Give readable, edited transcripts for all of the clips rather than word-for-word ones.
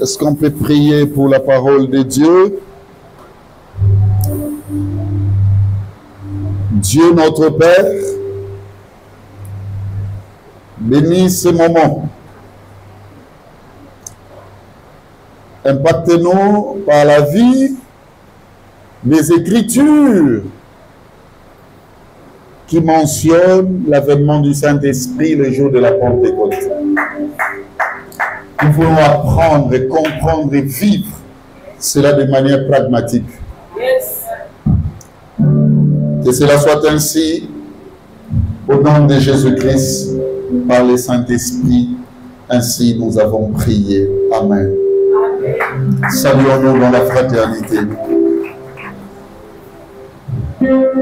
Est-ce qu'on peut prier pour la parole de Dieu? Dieu notre Père, bénis ce moment. Impactez-nous par la vie des Écritures qui mentionnent l'avènement du Saint-Esprit le jour de la Pentecôte. Nous voulons apprendre, comprendre et vivre cela de manière pragmatique. Que cela soit ainsi, au nom de Jésus-Christ, par le Saint-Esprit, ainsi nous avons prié. Amen. Saluons-nous dans la fraternité. Yeah.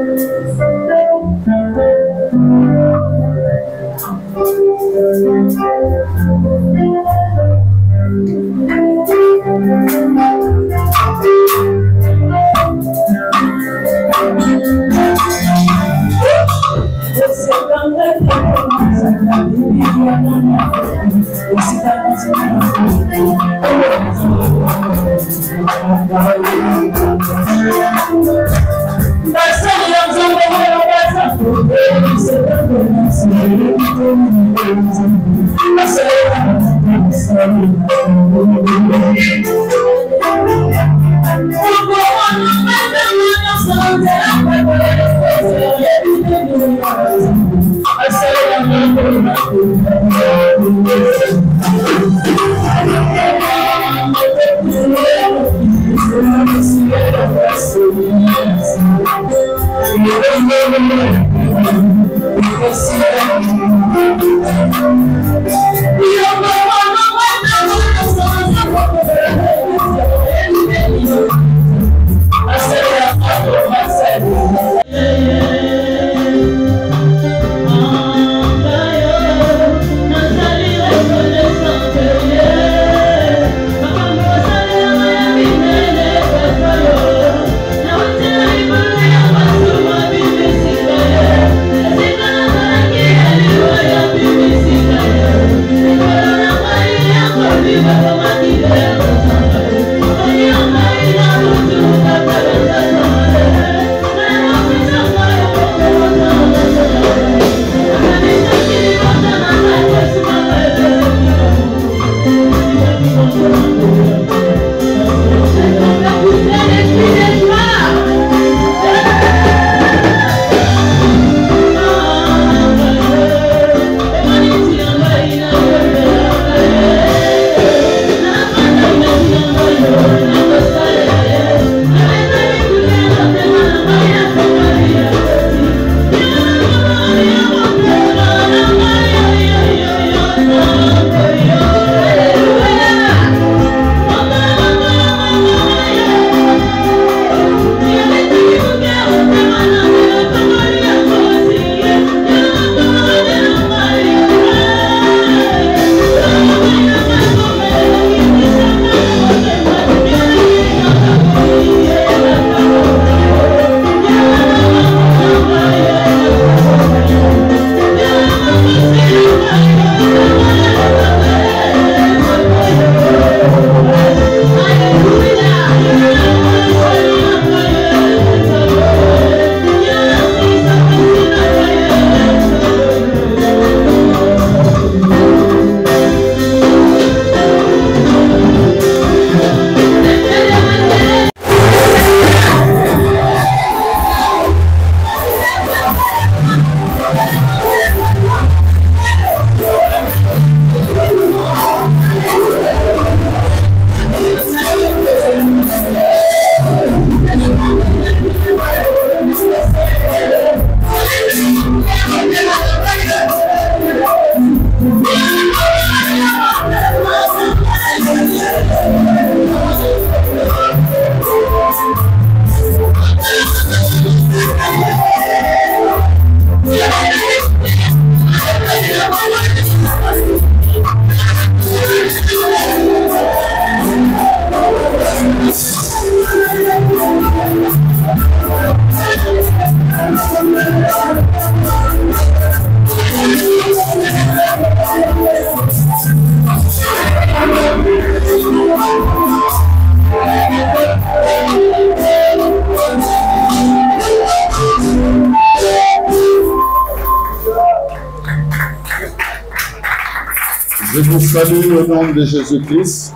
Je vous salue au nom de Jésus-Christ.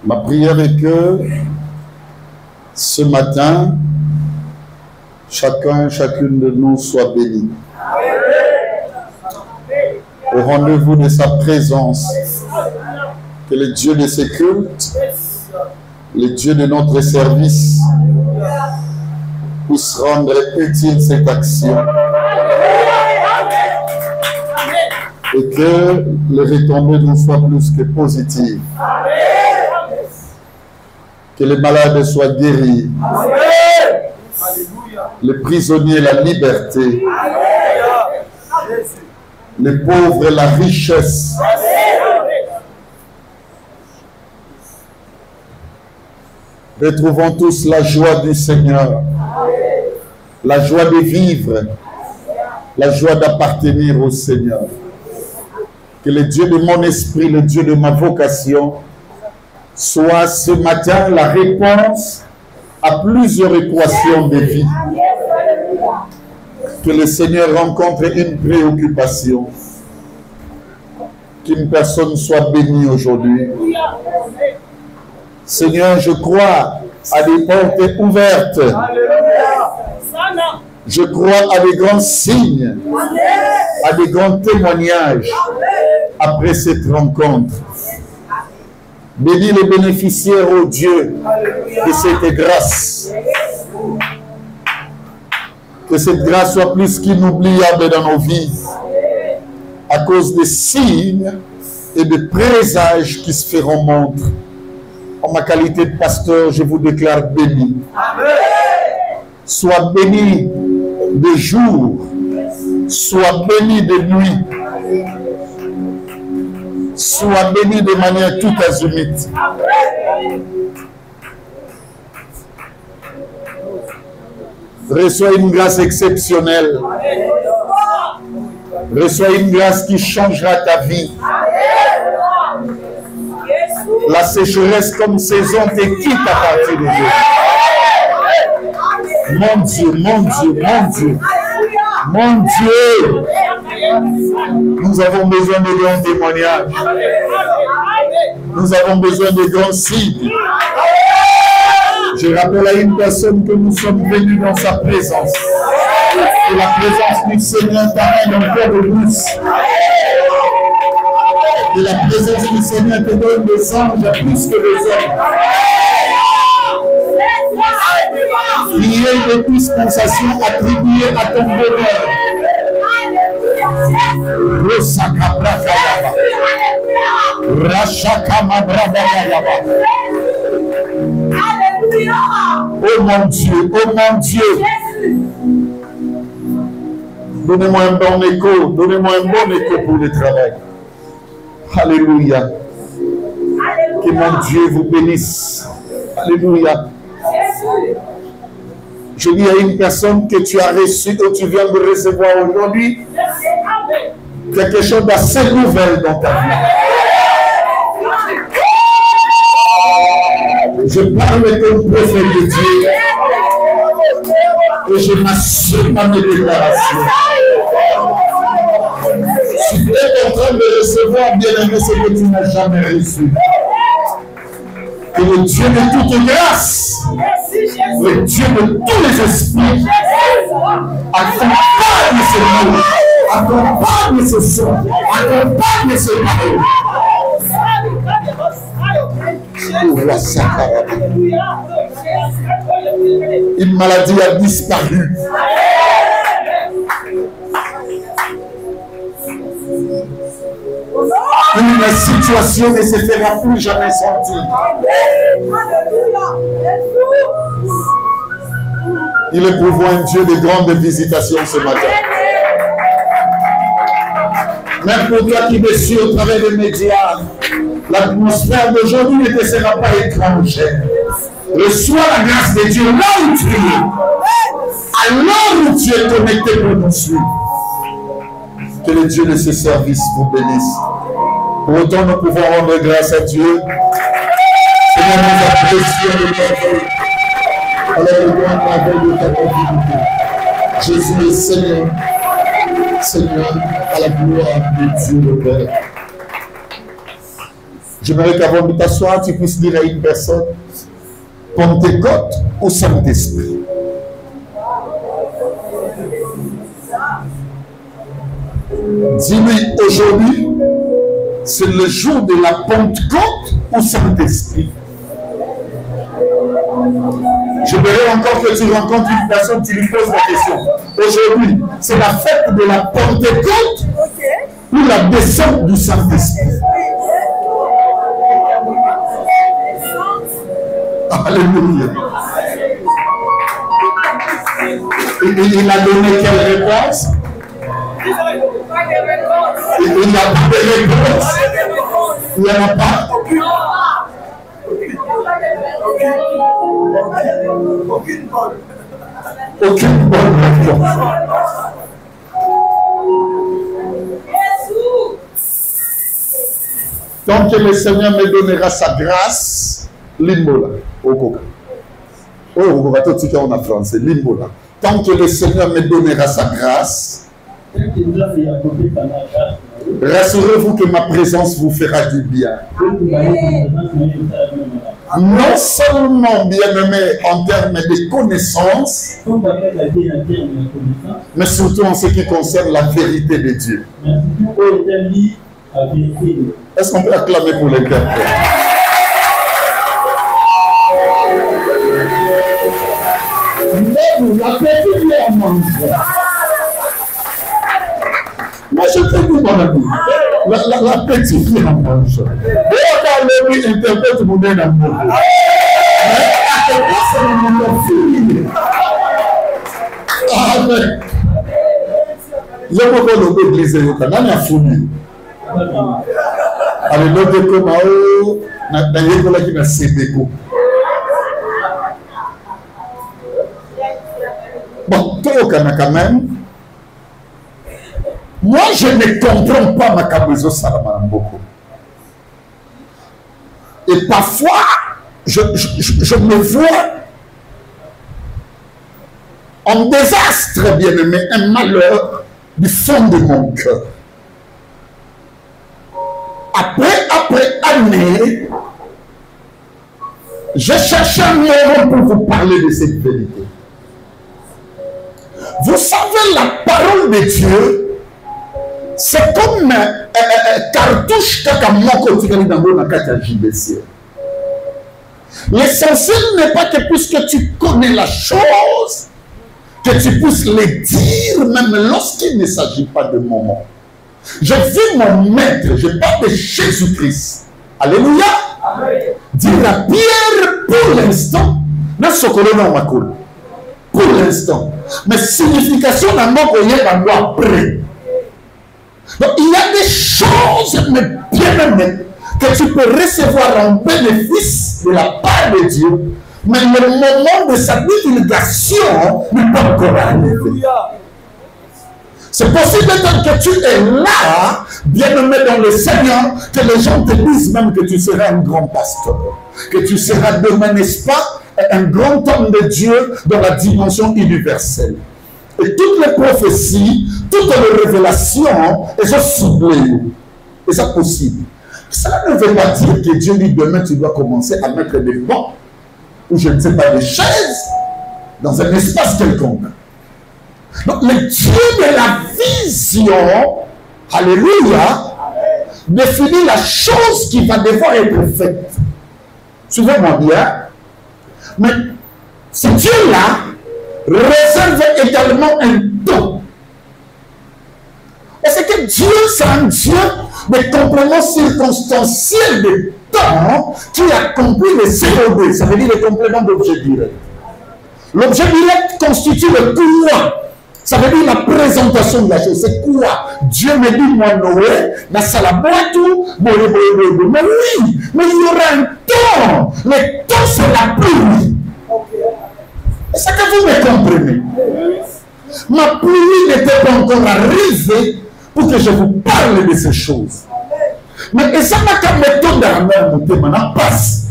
Ma prière est que ce matin, chacune de nous soit béni. Au rendez-vous de sa présence, que le Dieu de ses cultes, le Dieu de notre service, puisse rendre utile cette action. Et que les retombées nous soient plus que positives. Que les malades soient guéris. Les prisonniers la liberté. Les pauvres la richesse. Retrouvons tous la joie du Seigneur. La joie de vivre. La joie d'appartenir au Seigneur. Que le Dieu de mon esprit, le Dieu de ma vocation, soit ce matin la réponse à plusieurs équations de vie. Que le Seigneur rencontre une préoccupation. Qu'une personne soit bénie aujourd'hui. Seigneur, je crois à des portes ouvertes. Je crois à des grands signes, à des grands témoignages après cette rencontre. Bénis les bénéficiaires, ô Dieu, de cette grâce. Que cette grâce soit plus qu'inoubliable dans nos vies, à cause des signes et des présages qui se feront montre. En ma qualité de pasteur, je vous déclare béni. Sois béni de jour, sois béni de nuit, sois béni de manière tout azimite. Reçois une grâce exceptionnelle. Reçois une grâce qui changera ta vie. La sécheresse comme saison te quitte à partir d'aujourd'hui. Mon Dieu, mon Dieu, mon Dieu, mon Dieu, nous avons besoin de grands témoignages. Nous avons besoin de grands signes. Je rappelle à une personne que nous sommes venus dans sa présence. Et la présence du Seigneur t'amène encore de plus. Et la présence du Seigneur te donne des anges plus que des hommes. Il y a une dispensation attribuée à ton bonheur. Oh mon Dieu, oh mon Dieu. Donnez-moi un bon écho, donnez-moi un bon écho pour le travail. Alléluia. Que mon Dieu vous bénisse. Alléluia. Je dis à une personne que tu as reçu, que tu viens de recevoir aujourd'hui, quelque chose d'assez nouvel dans ta vie. Je parle comme prophète de Dieu et je m'assure à mes déclarations. Si tu es en train de recevoir, bien aimé, ce que tu n'as jamais reçu. Que le Dieu de toute grâce, le Dieu de tous les esprits, accompagne ce mot, accompagne ce son, accompagne ce mot. Une maladie a disparu. Une situation ne se fera plus jamais sentir. Il est pour vous un Dieu de grandes visitations ce matin. Même pour toi qui me suis au travers des médias, l'atmosphère d'aujourd'hui ne te sera pas étrangère. Reçois la grâce de Dieu là où tu es. Alors où tu es connecté pour nous suivre. Que le Dieu de ce service vous bénisse. Pour autant, nous pouvons rendre grâce à Dieu. Seigneur, nous apprécions le travail. Alors, le grand travail de ta divinité. Jésus est Seigneur. Seigneur, à la gloire de Dieu le Père. J'aimerais qu'avant de t'asseoir, tu puisses dire à une personne, Pentecôte au Saint-Esprit. Dis-lui, aujourd'hui, c'est le jour de la Pentecôte au Saint-Esprit. J'aimerais encore que tu rencontres une personne, tu lui poses la question. Aujourd'hui, c'est la fête de la Pentecôte ou la descente du Saint-Esprit. Alléluia. Et il a donné quelle réponse? Il n'y a pas de réponse. Il n'y en a pas. Aucune bonne réponse. Tant que le Seigneur me donnera sa grâce, l'immola. On a français, l'immola. Tant que le Seigneur me donnera sa grâce, rassurez-vous que ma présence vous fera du bien. Non seulement, bien-aimé, en termes de connaissances, mais surtout en ce qui concerne la vérité de Dieu. Est-ce qu'on peut acclamer pour l'interprète? La petite mère mange. Moi, je fais tout mon ami. La petite mère mange. Et on a le interprète mon amour. Amen. Je vais vous dire l'église. Je vais vous dire. Allez, l'autre comme dans l'école qui m'a cédé. Bon, quand même, moi je ne comprends pas ma cabezo beaucoup. Et parfois, je me vois en désastre, bien aimé, un malheur du fond de mon cœur. Après année, je cherche un moment pour vous parler de cette vérité. Vous savez, la parole de Dieu, c'est comme un cartouche l'essentiel n'est pas que puisque tu connais la chose, que tu puisses le dire même lorsqu'il ne s'agit pas de moment. J'ai vu mon maître, je parle de Jésus-Christ. Alléluia. Dire à Pierre pour l'instant, pour l'instant. Mais signification d'un mot qu'on y est après. Donc il y a des choses, mais bien aimées, que tu peux recevoir en bénéfice de la part de Dieu, mais le moment de sa divulgation n'est pas encore arrivé. C'est possible que tu es là, bien aimé dans le Seigneur, que les gens te disent même que tu seras un grand pasteur, que tu seras demain, n'est-ce pas, un grand homme de Dieu dans la dimension universelle. Et toutes les prophéties, toutes les révélations, elles sont ciblées. Et c'est possible. Ça ne veut pas dire que Dieu dit demain tu dois commencer à mettre des bancs, ou je ne sais pas, des chaises, dans un espace quelconque. Donc le Dieu de la vision, alléluia, définit la chose qui va devoir être faite. Suivez-moi bien. Mais ce Dieu-là réserve également un temps. Parce que Dieu, c'est un Dieu de complément circonstanciel de temps qui accomplit le COD, ça veut dire le complément d'objet direct. L'objet direct constitue le courant. Ça veut dire la présentation de la chose. C'est quoi? Dieu me dit, moi, Noé, dans Salaboitou, mais oui, mais il y aura un temps. Le temps, c'est la pluie. Est-ce que vous me comprenez? Ma pluie n'était pas encore arrivée pour que je vous parle de ces choses. Mais ça m'a comme méthode à la monter, maintenant passe.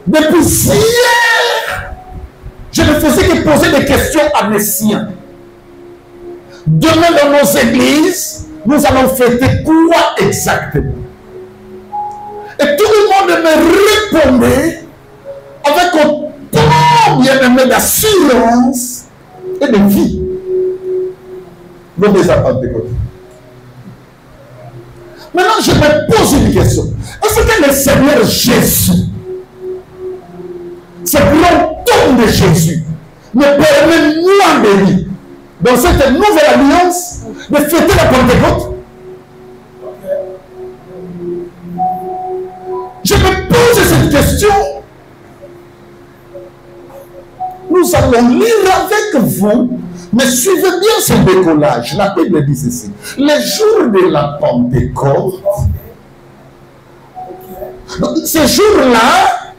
Depuis hier, je ne faisais que poser des questions à mes siens. Demain dans nos églises, nous allons fêter quoi exactement? Et tout le monde me répondait avec autant bien-aimé d'assurance et de vie. Donc des Pentecôte. Maintenant, je me pose une question. Est-ce que le Seigneur Jésus, ce grand don de Jésus, me permet moi de lui, dans cette nouvelle alliance, de fêter la Pentecôte? Je me pose cette question. Nous allons lire avec vous, mais suivez bien ce décollage. La Bible dit ceci. Les jours de la Pentecôte, ces jours-là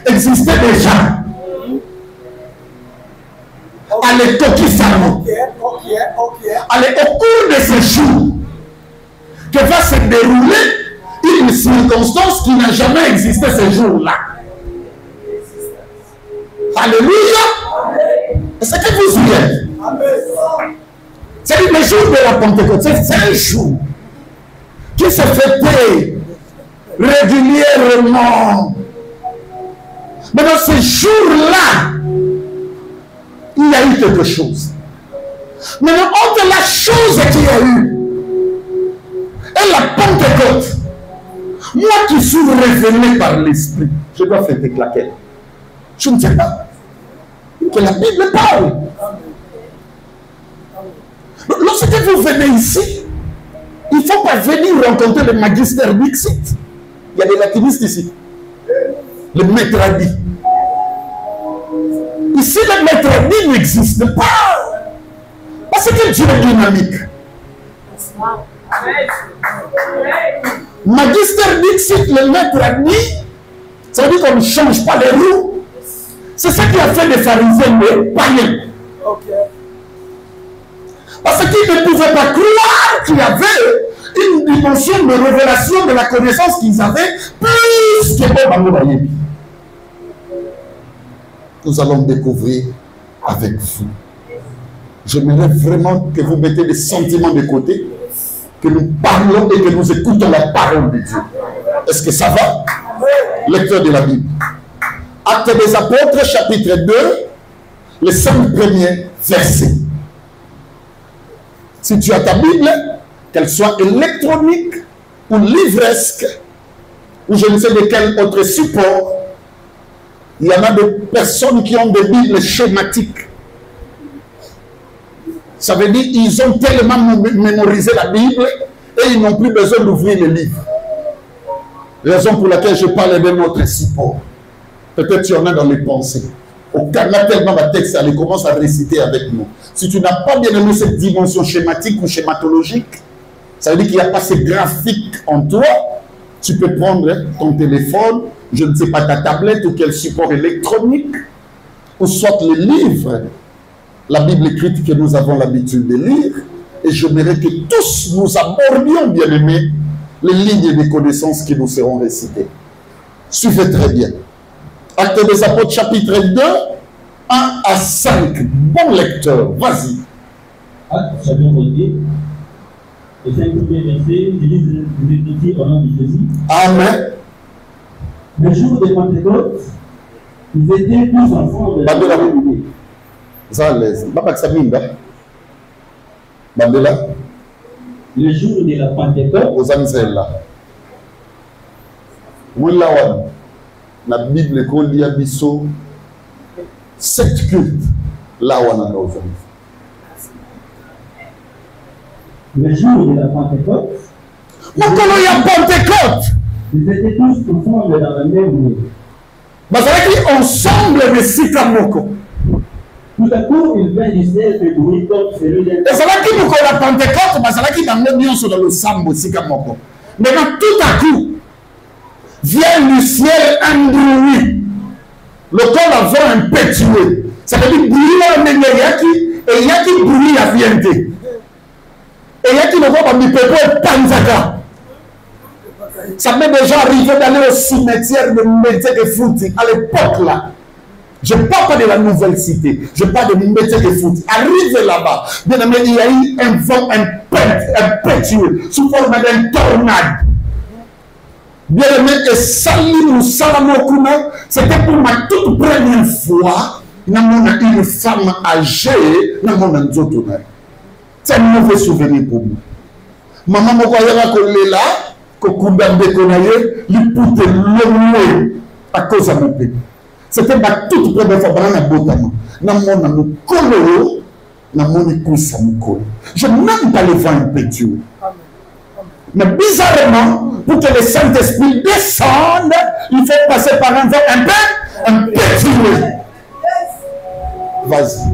existaient déjà. À l'époque qui s'arrête. Allez, au cours de ces jours, que va se dérouler une circonstance qui n'a jamais existé ce jour-là. Alléluia. Est-ce que vous y êtes? C'est-à-dire le jour de la Pentecôte, c'est un jour qui se fêtait régulièrement. Mais dans ce jour-là, il y a eu quelque chose. Mais entre la chose qu'il y a eu et la Pentecôte, moi qui suis révélé par l'Esprit, je dois fêter laquelle? Je ne sais pas. Que la Bible parle. Lorsque vous venez ici, il ne faut pas venir rencontrer le magister Dixit. Il y a des latinistes ici. Le maître a dit. Ici, le maître a dit n'existe pas. Parce que Dieu est dynamique. Magister Dixit, le maître a dit, ça veut dire qu'on ne change pas les roues. C'est ce qui a fait des pharisiens les païens. Parce qu'ils ne pouvaient pas croire qu'il y avait une dimension de révélation de la connaissance qu'ils avaient plus que Bob. Nous allons découvrir avec vous. J'aimerais vraiment que vous mettez les sentiments de côté, que nous parlons et que nous écoutons la parole de Dieu. Est-ce que ça va? Lecteur de la Bible. Actes des Apôtres, chapitre 2, les 5 premiers versets. Si tu as ta Bible, qu'elle soit électronique ou livresque, ou je ne sais de quel autre support, il y en a des personnes qui ont des Bibles schématiques. Ça veut dire qu'ils ont tellement mémorisé la Bible et ils n'ont plus besoin d'ouvrir les livres. Raison pour laquelle je parle de notre support. Peut-être tu en as dans les pensées. Au Canada, tellement ma texte, elle commence à réciter avec nous. Si tu n'as pas bien aimé cette dimension schématique ou schématologique, ça veut dire qu'il n'y a pas ces graphiques en toi. Tu peux prendre ton téléphone, je ne sais pas, ta tablette ou quel support électronique, ou soit les livres, la Bible écrite que nous avons l'habitude de lire, et j'aimerais que tous nous abordions, bien aimés, les lignes de connaissances qui nous seront récitées. Suivez très bien. Actes des Apôtres, chapitre 2, 1 à 5. Bon lecteur, vas-y. Actes, chapitre 2, les 5 premiers versets, je lis au nom de Jésus. Amen. Le jour de Pentecôte, ils étaient tous ensemble. Le jour de la Pentecôte, la Bible qu'on a biso 7 cultes là où on a nos le jour de la Pentecôte, il y a Pentecôte, ils étaient tous ensemble dans la même lieu. Mais c'est ensemble de Sikamoko. Tout à coup, il vint du ciel et bruit comme celui d'un. Et c'est là qu'il nous connaît la Pentecôte, mais c'est là qu'il y a un million sur le sambo Sikamoko. Maintenant, tout à coup, vient du ciel un bruit. Le corps avant un peu tué. Ça veut dire bruit à Yaki et Yaki bruit à Viente. Et Yaki ne voit pas mi peuple Panzaka. Ça m'est déjà arrivé d'aller au cimetière de Médé de Fouti à l'époque là. Je ne parle pas de la nouvelle cité. Je parle de métier de foot. Arrive là-bas. Bien aimé, il y a eu un vent impétueux sous forme d'un tornade. Bien aimé, et Salim Salamokuna, c'était pour ma toute première fois. Une femme âgée dans mon entourage. C'est un mauvais souvenir pour moi. Maman m'a dit que là, que Koundambe Konaye, lui pousse l'homme à cause de mon pays. C'était ma toute première fois dans la botama. Dans mon colo, dans mon écoute, je n'aime pas le vent impétueux. Mais bizarrement, pour que le Saint-Esprit descende, il faut passer par un vent impétueux. Vas-y.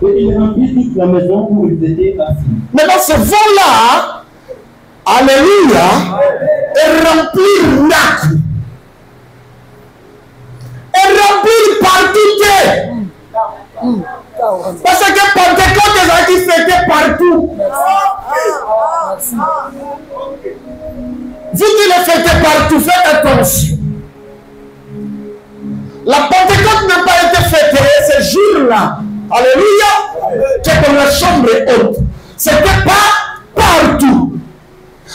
Et il remplit toute la maison où ils étaient assis. Maintenant, ce vent-là, alléluia, est rempli d'actes. Est rempli partout. Parce que Pentecôte est qui fêtait partout. Vous qui le fêtez partout, faites attention. La Pentecôte n'a pas été fêtée ce jour-là. Alléluia. Que dans la chambre haute. Ce n'était pas partout.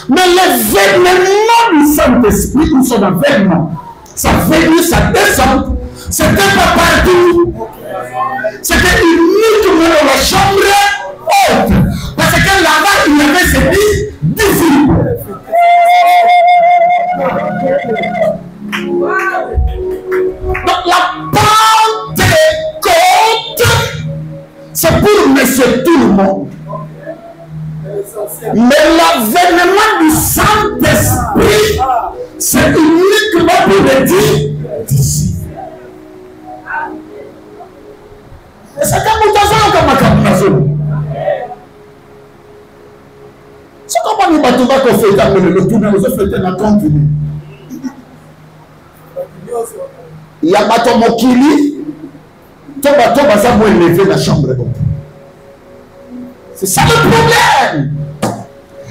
Mais l'événement du Saint-Esprit, ou son avènement, sa venue, sa descente, ce n'était pas partout. C'était uniquement dans la chambre haute. Parce que là-bas, il y avait ces 10 disciples. Donc la Pentecôte, c'est pour monsieur tout le monde. Mais l'avènement du Saint-Esprit, c'est uniquement pour les 10 disciples. Et c'est comme ça. C'est comme nous battons qu'on fait le tournoi, nous faisons un continu. Il y a bateau Mokili, tout bateau va s'avoir élevé la chambre. C'est ça le problème.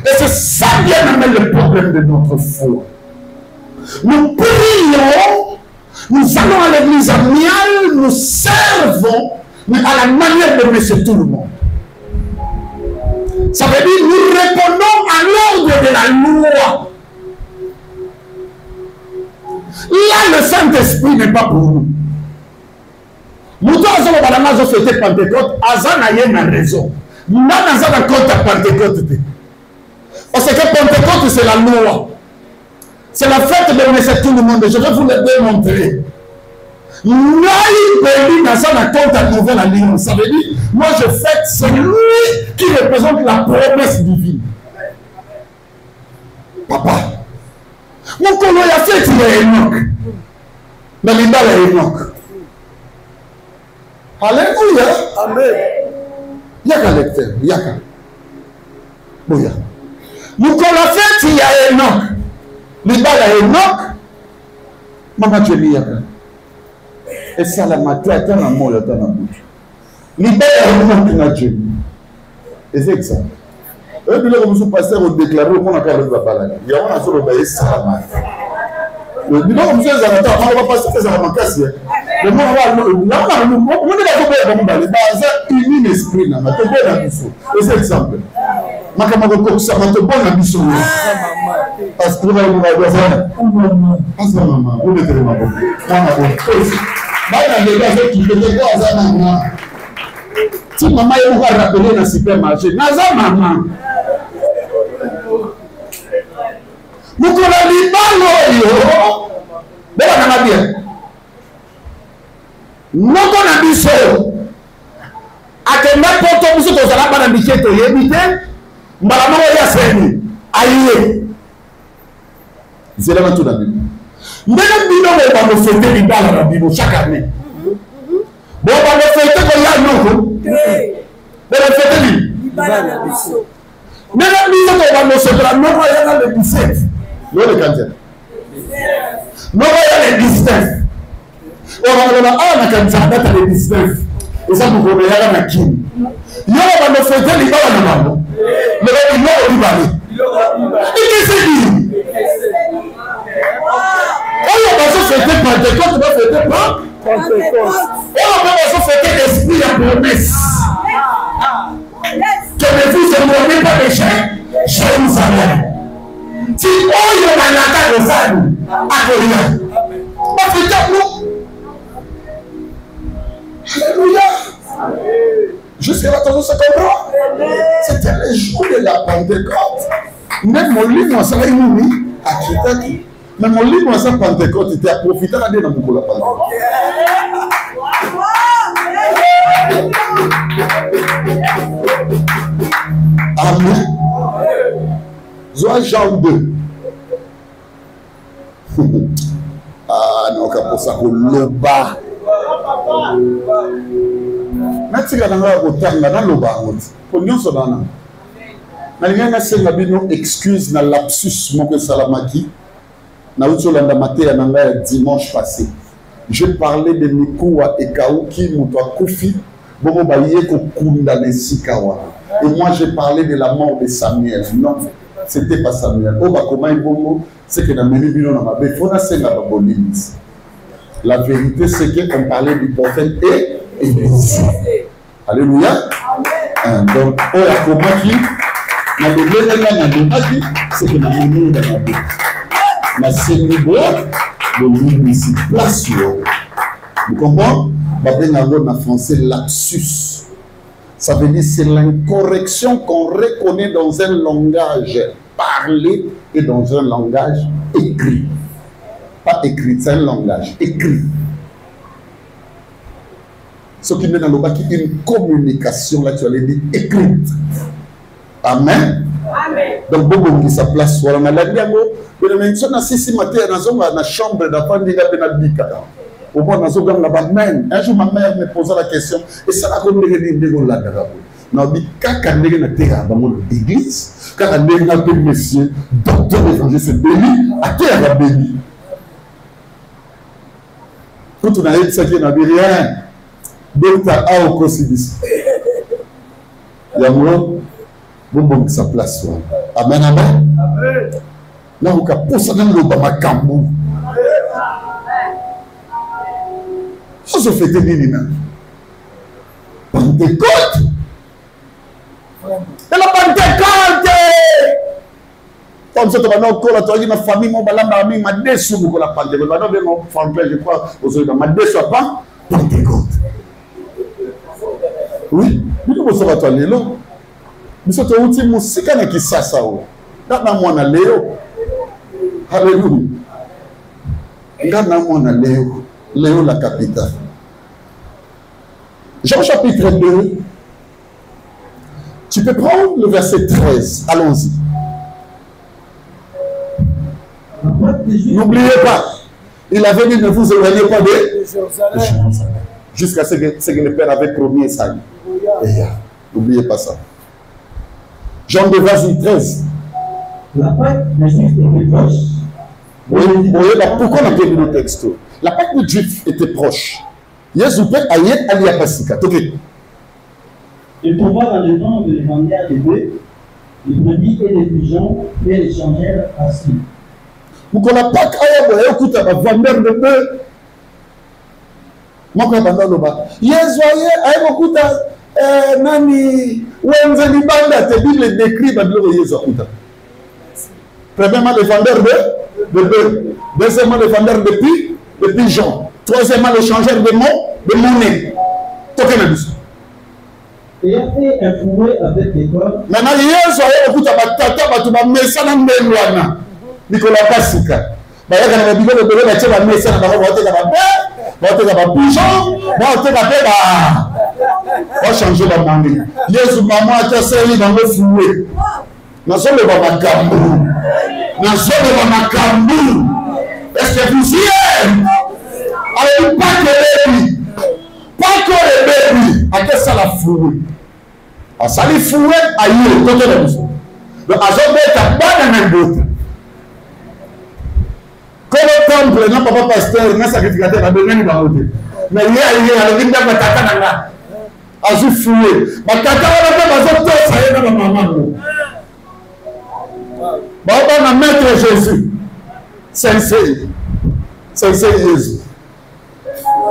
Et c'est ça bien aimé le problème de notre foi. Nous prions, nous allons à l'église amiale, nous servons, mais à la manière de monsieur tout le monde. Ça veut dire nous répondons à l'ordre de la loi. Là, le Saint-Esprit n'est pas pour nous. Nous avons fêté Pentecôte, Azan a une raison. Nous avons un compte à Pentecôte. Parce que Pentecôte, c'est la loi. C'est la fête de laisser tout le monde. Je vais vous le démontrer. Ça veut dire, moi je fête celui qui représente la promesse divine. Papa, mon collègue a fait il y a Enoch. Mais il y a Enoch. Alléluia. Amen. Yaka lecteur, yaka. Bouya. Mon collègue a fait il y a Enoch. Il y a Enoch. Maman tu es yaka. Et ça la matin, attends la mort, attends la bouche. Libère Enoch na Dieu. Et c'est ça. Et puis là, comme ce pasteur a déclaré qu'on a carrément la balade. Il y a un seul obéi ça. Le bilan comme ça, on va passer que ça va manquer. Le monde va là, on est comme dans les bases unis l'esprit là, ma te bonne ambition. Et c'est exemple. Ma camarade comme ça, ma te bonne ambition. Parce que là, on va voir ça. Parce que maman, on est très maman. Maman, les gars qui étaient quoi ça maman. Si maman est vous rappeler dans le supermarché, naza maman. Vous connaissez pas l'eau, mais on a bien. Nous connaissons ça. À quel n'importe où vous êtes dans la biquette, vous évitez, madame, vous avez fait. Aïe. C'est là tout la Bible. Nous avons fêté les balles à la Bible chaque année. Bon, on va fêter comme là, non. On va fêter les balles à la Bible. Mais nous avons fêté la non, il y a le 17. Nous avons le 15. Nous avons le 19. On va faire le 19. Et ça, vous voyez la Kim. Il y a un fêter les balles à la Bible. Mais il y a un Bible. Il s'est dit. On va fêter Pentecôte, on va fêter Pentecôte. connaît pas les Jérusalem. Si on y a un attaque de Alléluia. Alléluia. Jusqu'à là, tout se comprend. C'était le jour de la Pentecôte. Même mon livre, ça l'a mis à Kitaki. Mais mon livre, ça Pentecôte, était à profiter à la Pentecôte. Amen. Jean 2. Ah non, pour ça, le bas. Merci à vous excuse na lapsus mon salamaki na dimanche passé. Je parlais de Mikoua et Kaouki Moutoua Koufi Bobo Baye Kokunda de Sikawa. Et moi j'ai parlé de la mort de Samuel. Non, c'était pas Samuel. Oh bah comment il bomo c'est que dans mes livres on a besoin c'est la babolimise. La vérité, c'est qu'on parlait du prophète et Élisée. Alléluia. Donc, on a compris. C'est que nous avons dans la vie. Mais c'est le monde ici. Place. Vous comprenez? En français, lapsus. Ça veut dire c'est l'incorrection qu'on reconnaît dans un langage parlé et dans un langage écrit. Pas écrit, c'est un langage écrit. Ce qui met dans le bas, une communication, là tu allais dire écrite. Amen. Amen. Donc, beaucoup qui sa place, voilà, on a la diago, mais le mention à six matin, dans la chambre d'affaires, il y a des au moins, dans la banane. Un jour, ma mère me posa la question, et ça a comme des gens là, non, mais quand on est dans l'église, quand on est dans le monsieur, docteur d'évangile, c'est béni, à terre va béni. Quand on a dit ça, il n'y a rien. Docteur A au Kosibis. Il y a moi, bon, sa place. Amen, amen. Là, on a posé dans le bas Kambou. On se fait des minimums. Pentecôte. Et la Pentecôte. Comme ça, tu vas dans la famille, mon balam, ma déçu pour la Pentecôte. Mon frère, je crois, ma déçu pas Pentecôte. Oui, mais nous sommes à toi, Lélo. Nous sommes à outil musique qui s'assa. Dans mon Léo. Alléluia. Dans mon Léo. Léo la capitale. Jean chapitre 2. Tu peux prendre le verset 13. Allons-y. N'oubliez pas, il avait dit ne vous éloignez pas de Jérusalem. Jusqu'à ce que le Père avait promis Esaïe. N'oubliez pas ça. Jean 2, verset 13. La Pâque des Juifs était proche. Oui, pourquoi on a pris le texte? La Pâque des Juifs était proche. Jésus peut aller à l'Iapasika. Il trouva dans le nom de l'évangile de Dieu, les brebis et les pigeons, et les changèrent assis. Pour qu'on n'a pas qu'à écouter un vendeur de bœufs. Moi, quand je dis, Jésus, il y a beaucoup de nani, Wenzeli Banda, te Bible décrit, Jésus. Premièrement, le vendeur de bœufs. Deuxièmement, le vendeur de pigeons. Troisièmement, le changeur de monnaie. Et a fait un fouet avec des cordes. Maintenant, Jésus, il y a beaucoup de Nicolas Passika. Il y a des pigeons, on va changer la monnaie. Jésus, maman, a servi dans le fouet. Nous sommes les Bamacambou. Nous sommes les Bamacambou. Est-ce que vous y êtes? Alors, pas que les bébés. Pas que les bébés. À quel ça la fouet? À ça les fouet, à y est. Donc, à ce moment-là, tu n'as pas de même d'autre. Comme le temple, non, papa pasteur, non, sacrificateur, on a besoin de l'autre. Mais il y a le vin de Batata. À ce fouet. Batata, on a besoin de ça, il y a ma maman. On a maître Jésus. Sensei Jésus.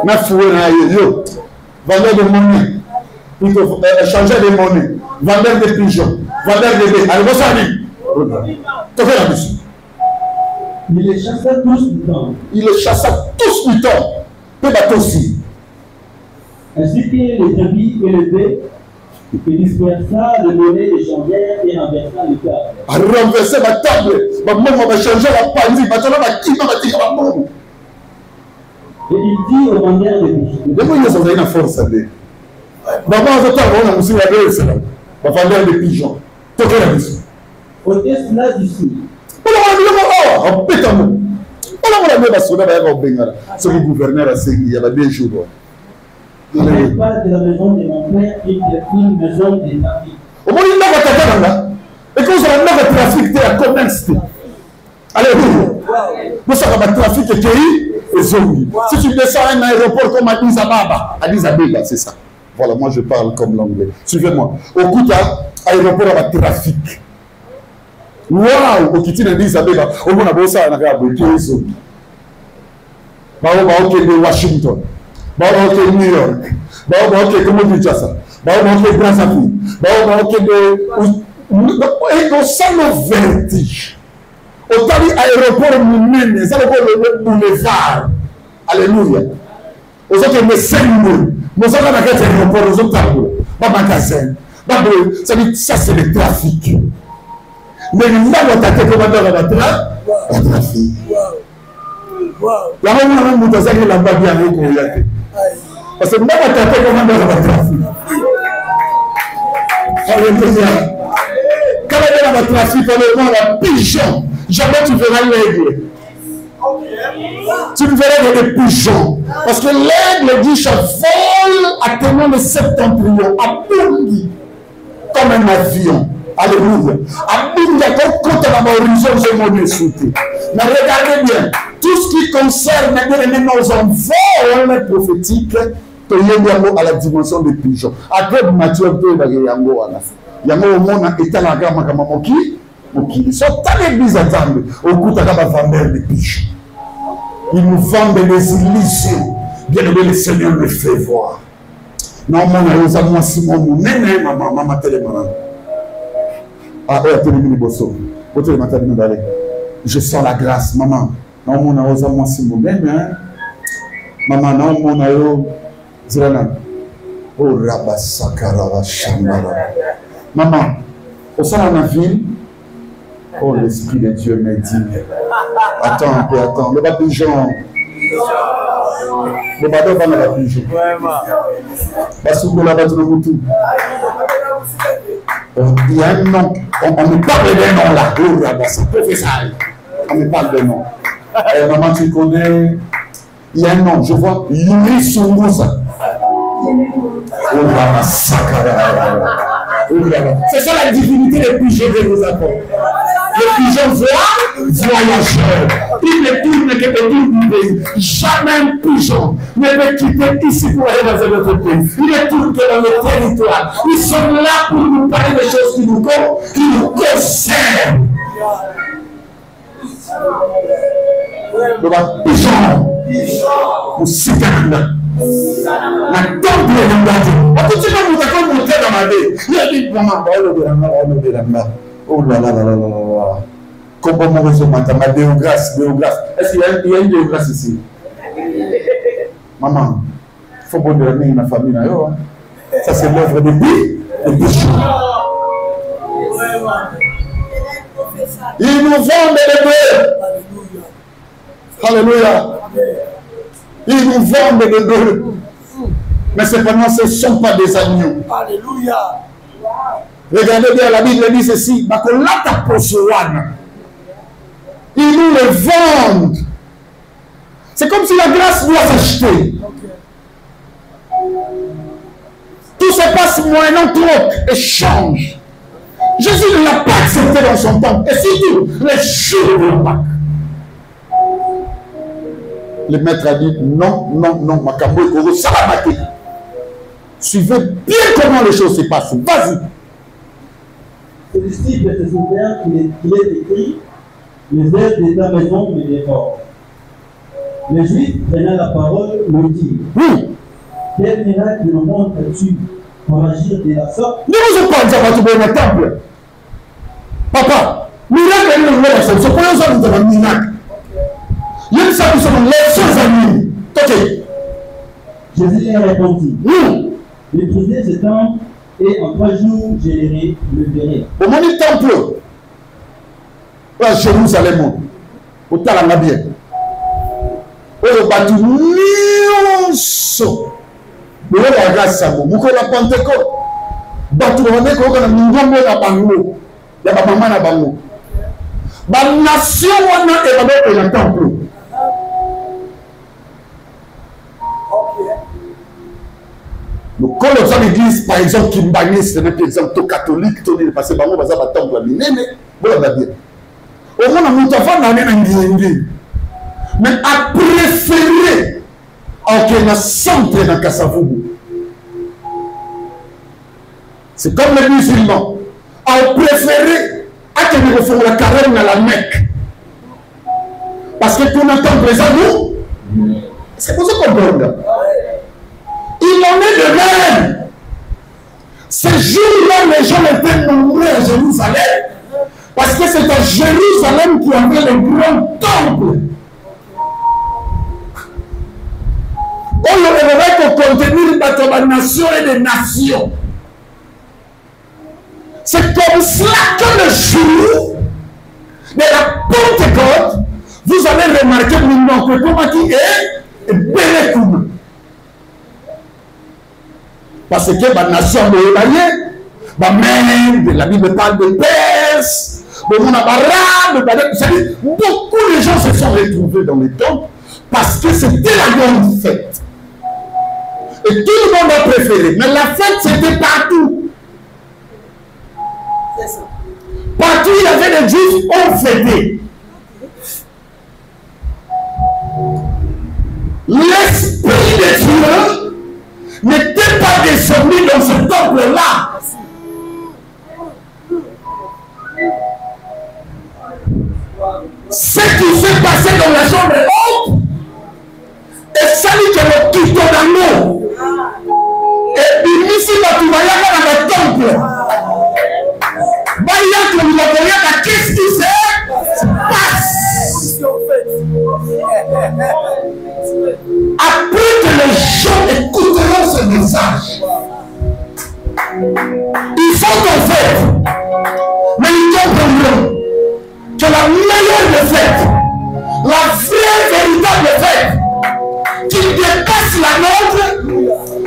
Ma fouet, yo. Vendeur de monnaie. Plutôt, changer de monnaie. Vendeur de pigeons. vendeur de blé. Allez, bonsoir, lui. Tu fais la mission. Il les chassa tous du temps. Il les chassa tous du temps. Peu bateau aussi. Ainsi que les brebis et les bœufs, il dispersa le monnaie échangère et renversa le câble. A renverser ma table. Ma maman va changer la pandie. Ma table va quitter ma tigre. Et il dit au vendeur de bijoux. Comment il y a une force à dire? Maman, on a aussi la gueule, c'est là. On va vendeur de pigeons. Toquez la mission. Ôtez cela d'ici. On pète un mot. On a mis la soda au Bengala. C'est le gouverneur il y avait 2 jours. Il n'est pas de la maison de mon père, une maison de David. Au moins, il n'a pas de temps. Et quand on a le trafic, tu es à commerce. Alléluia. Nous sommes dans le trafic et pays et zombies. Si tu descends à un aéroport comme Addis Abeba, c'est ça. Voilà, moi je parle comme l'anglais. Suivez-moi. Au Kouta, aéroport à trafic. Waouh, au Kiti Addis Abeba, au moins on a ça, on a des zombies. Ok, de Washington. Ok, New York. Ok, comment tu dis ça? Ok, Brazzaville. Ok, et on sent le vertige. Au tali aéroport Moumine, ça le boulevard. Alléluia. Aux autres, les 5 mots. Nous avons un aéroport, nous avons un magasin. Ça, c'est le trafic. Mais nous avons attaqué comme un trafic. La maman nous a dit la bague avec nous. Parce que nous avons attaqué comme un trafic. Alléluia. Quand on a un trafic, on a un pigeon. Jamais tu verras l'aigle. Tu verras des pigeons. Parce que l'aigle dit je vole à tenant le septentrion, à Bungi, comme un avion. Alléluia. À Bungi, quand on a l'horizon, je m'en ai sauté. Mais regardez bien, tout ce qui concerne nos envols prophétiques, à la dimension des pigeons. Après Matthieu, Yango au monde est à la gamme à Mamoki. Ils sont à l'église à table. Au coup, tu as vendeur des pigeons. Ils nous vendent des illusions. Bien aimé, le Seigneur me fait voir. Non, moi, Simon, maman, téléphone. Ah, oui, téléphone, bosso. Je sens la grâce, maman. Non, moi, Simon, maman, non, mon Zirana. Oh, Rabasakara, Shambara. Maman, au sein de la ville, oh, l'Esprit de Dieu m'a dit. Attends un peu, attends. Le pigeon. Le bateau va dans la pigeon. Parce que la bateau de il y a un nom. On me parle d'un nom là. Oh, Rabasakara, professeur. On me parle d'un nom. Maman, tu connais. Il y a un nom, je vois. Yuri Sungusa. C'est ça la divinité des pigeons que nous avons. Les pigeons voyageurs. Il ne tourne que de pays. Jamais un pigeon ne peut quitter ici pour aller dans un autre pays. Il ne tourne que dans le territoire. Ils sont là pour nous parler des choses qui nous concernent. Donc, un pigeon. Pour Sikanda. La tombe de l'embâti. On continue à nous monter dans ma vie. Il a dit, maman, oh là là là là là là. Comment on reçoit ma déograce, déograce. Est-ce qu'il y a une déograce ici? Maman, il faut bonne dernier ma famille. Ça, c'est l'œuvre de Dieu. Ils nous vendent des bœufs. Alléluia. Ils nous vendent des bœufs. Mais cependant, ce ne sont pas des agneaux. Alléluia. Regardez bien, la Bible dit ceci. Ils nous le vendent. C'est comme si la grâce doit s'acheter. Tout se passe moyennant troc, échange. Jésus ne l'a pas accepté dans son temps. Et surtout, les jours de Pâques. Le maître a dit non, non, non, Makambo et Koro, ça va mater. Suivez bien comment les choses se passent. Vas-y. C'est du style de ces ouvriers qu'il est écrit les aides de ta maison me dévorent. Les Juifs prenant la parole me disent oui. Quel miracle nous montres-tu pour agir de la sorte? Ne vous pas dire à tout le temple. Jésus a répondu. Détruisez ce temple et en 3 jours je le verrai. Au moment du temple, à Jérusalem, au Talamabien, au bâti nyonso, au Ragasamo, au Pentecôte, bâti on est comme un mingongo na bango, ya ba mama na bango. Ba nation wana e ba na temple. Donc, quand on a l'église, par exemple, qui bannis, c'est un exemple catholique, qui est passé par moi, parce que c'est un temple, voilà bien. Au moins, on a mais à préférer, en centre dans Kassavoubou. C'est comme les musulmans. À préférer, à que nous faisons la carême dans la Mecque. Parce que pour notre présent, nous, c'est pour ça qu'on comprend. Il en est de même. Ce jour-là, les gens étaient nombreux à Jérusalem. Parce que c'est à Jérusalem qu'il y avait le grand temple. On aurait pour contenir des nations et des nations. C'est comme cela que le jour de la Pentecôte, vous allez remarquer maintenant que comment qui est Bérékoum. Parce que la nation de la Bible parle de Perse, de mon arabe, beaucoup de gens se sont retrouvés dans les temples parce que c'était la grande fête. Et tout le monde a préféré. Mais la fête, c'était partout. Partout, il y avait des Juifs, on fêtait. L'Esprit de Dieu n'était pas descendu dans ce temple-là. Ce qui s'est passé dans la chambre haute et celui que le quitte d'amour. Et puis ici, tu vas y aller dans le temple. Qu'est-ce qui se passe? Après que les gens écouteront ce message, ils sont en fait, mais ils comprendront que la meilleure des fêtes, la vraie véritable fête, qui dépasse la nôtre,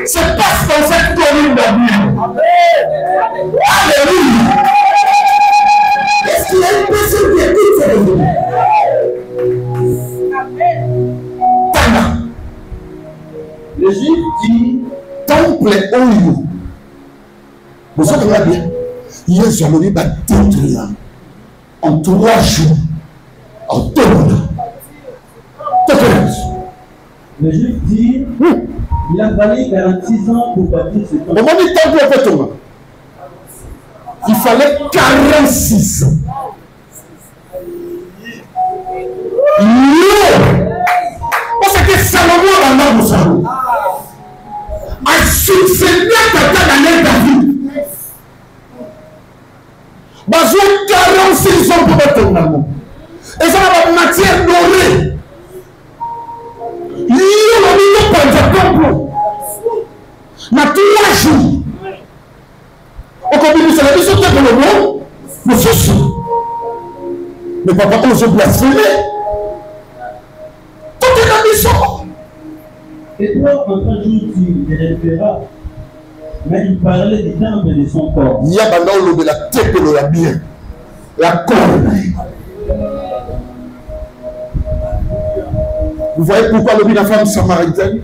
se passe dans cette commune d'amour. Alléluia. Est-ce qu'il y a une personne qui écoute cette vidéo? Tana. Le juif dit temple oyo. Vous savez bien. Hier, j'ai amené ma détruire en 3 jours. En 2 mois. Le juif dit il a fallu 46 ans pour bâtir ce temple. Au moment du temple, on peut tourner. Il fallait 46 ans. Parce que Salomon en a besoin. A succédé à Tata Daniel David. Besoin 46 ans pour mettre ton amour. Et ça va la matière dorée. Il y a un temple. Il y a 3 jours. Au commun, c'est la mission de le monde, le souci. Mais papa, on se blasphémer. Tout est la mission. Et toi, en 3 jours, tu les référas. Mais il parlait du temple de son corps. Il y a maintenant le de la tête de la bien. La corne. Vous voyez pourquoi le la femme samaritaine?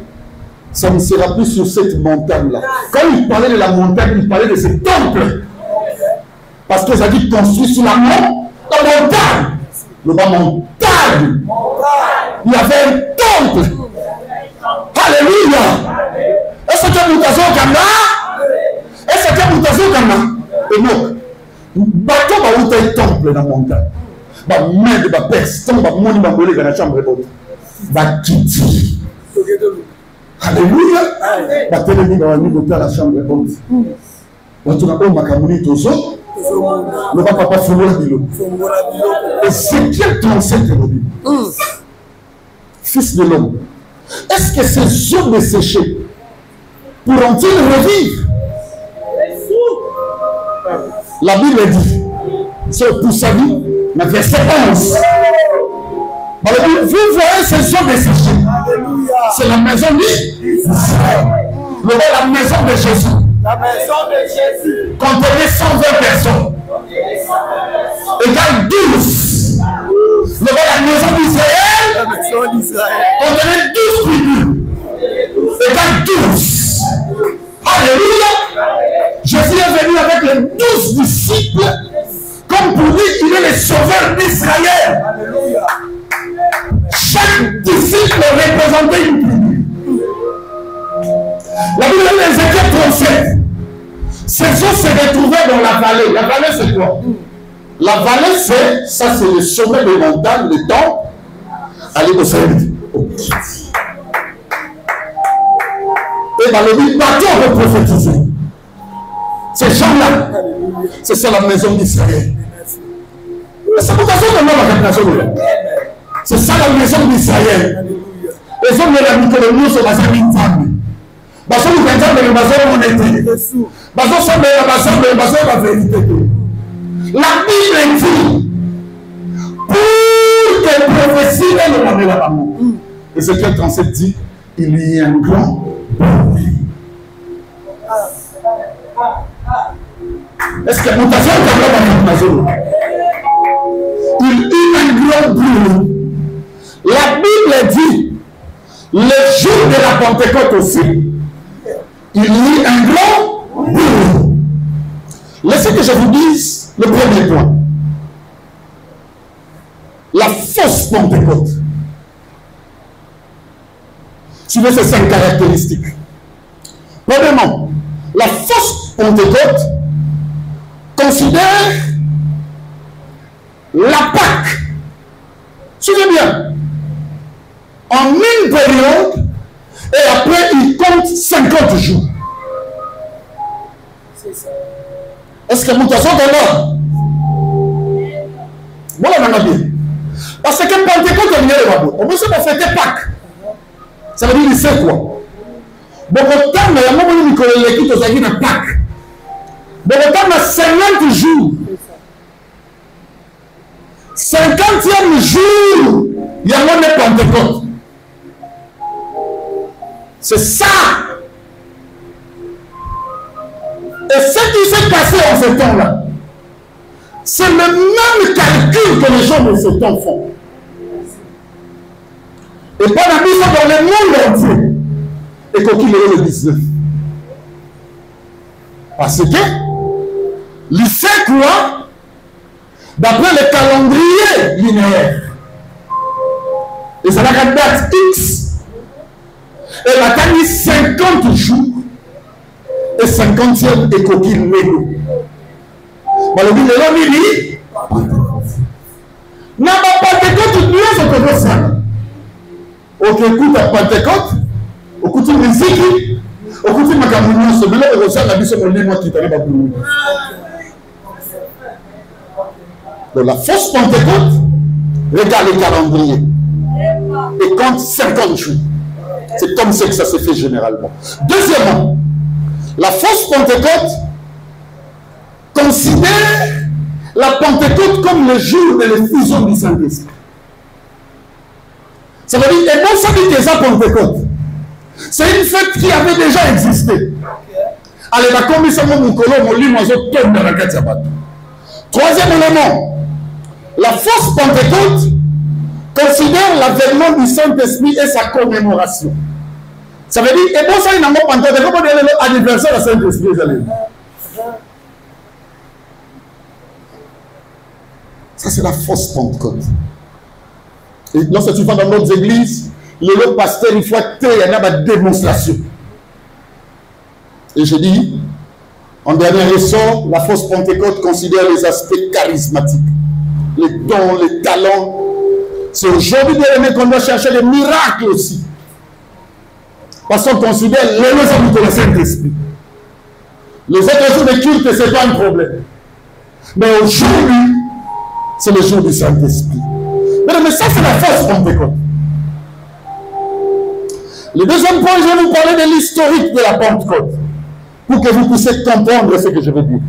Ça ne sera plus sur cette montagne-là. Quand il parlait de la montagne, il parlait de ce temple. Parce que ça dit construit sur la montagne. Le bas montagne. Il y avait un temple. Alléluia. Est-ce que vous avez un Est-ce que vous avez un Et non. Bateau va où un temple dans la montagne. Va main de ma personne, va monter ma volée dans la chambre haute. Va quitter. Alléluia. Va téléviser dans la chambre haute. On a un makamuni tozo. Le papa Fouloua Bilo. Ézéchiel 37 Fils de l'homme, est-ce que ces eaux desséchées pourront-ils revivre? La Bible dit, c'est pour sa vie, mais verset 11. Vous voyez ces eaux desséchées. C'est la maison d'Israël. La maison de Jésus. La maison de Jésus contenait 120 personnes. Égale 12. La maison d'Israël contenait 12 tribus. Égale 12. Alléluia. Jésus est venu avec les 12 disciples. Comme pour dire qu'il est le sauveur d'Israël. Alléluia. Chaque disciple représentait une tribu. La Bible de Ézéchiel 37. Ces eaux se retrouvaient dans la vallée. La vallée, c'est quoi? La vallée, c'est le sommet de montagne, le temps. Allez au sommet. Et dans le bateau pour prophétiser. Ces gens-là, c'est ça la maison d'Israël. C'est pour ça que c'est ça la maison d'Israël. Les hommes de la Mythologie sont basés en femme. Parce que nous avons basé en honnêteté. Parce que nous sommes basés en vérité. La Bible dit pour que prophétie est le monde de l'amour. Ézéchiel 37 dit il y a un grand bruit. Est-ce que nous avons il y a un grand bruit. La Bible dit le jour de la Pentecôte aussi, il y a un grand bruit. Laissez que je vous dise le premier point. La fausse Pentecôte. Suivez ces 5 caractéristiques. Premièrement, la fausse Pentecôte considère la Pâque. Suivez bien. En une période, et après il compte 50 jours. C'est ça. Est-ce que nous sommes là? Bon, on a bien. Parce que Pentecôte est lié à la on peut se fêter Pâques. Ça veut dire il sait quoi? Beaucoup de temps, il y a un moment où il y a une Pâques. Beaucoup de temps, 50 jours. 50e jour, il y a un moment de Pentecôte. C'est ça. Et ce qui s'est passé en ce temps-là, c'est le même calcul que les gens de ce temps font. Et pas la mise dans le monde entier. Et qu'il est le 19. Parce que, il sait quoi? D'après le calendrier linéaire. Et ça n'a qu'à date X. Et la taille 50 jours. Et 50e et coquille négo. Le but de l'homme, il dit n'a pas Pentecôte, nous sommes comme ça. Ok, écoute à Pentecôte, écoute une musique, écoute ma caméra, ce mélange de ça, la vie, c'est mon nez, qui t'en pas pour nous. Donc la fausse Pentecôte, regarde les calendriers et compte 50 jours. C'est comme ça que ça se fait généralement. Deuxièmement, la fausse Pentecôte considère la Pentecôte comme le jour de l'effusion du Saint-Esprit. Ça veut dire, et non, ça dit que ça Pentecôte. C'est une fête qui avait déjà existé. Allez, la commission mon colon, mon lit, mon tombe dans la Katsabat. Troisième élément, la fausse Pentecôte considère l'avènement du Saint-Esprit et sa commémoration. Ça veut dire, et bon, ça, il n'a pas Pentecôte, comment dire l'anniversaire du Saint-Esprit, ça, c'est la fausse Pentecôte. Et lorsque tu vas dans notre église, le pasteur, il faut qu'il y a une démonstration. Et je dis, en dernier ressort, la fausse Pentecôte considère les aspects charismatiques, les dons, les talents. C'est aujourd'hui qu'on doit chercher les miracles aussi. Parce qu'on considère les hommes de le Saint-Esprit. Les autres jours de culte, ce n'est pas un problème. Mais aujourd'hui, c'est le jour du Saint-Esprit. Mais ça, c'est la fausse Pentecôte. Le deuxième point, je vais vous parler de l'historique de la Pentecôte, pour que vous puissiez comprendre ce que je veux dire.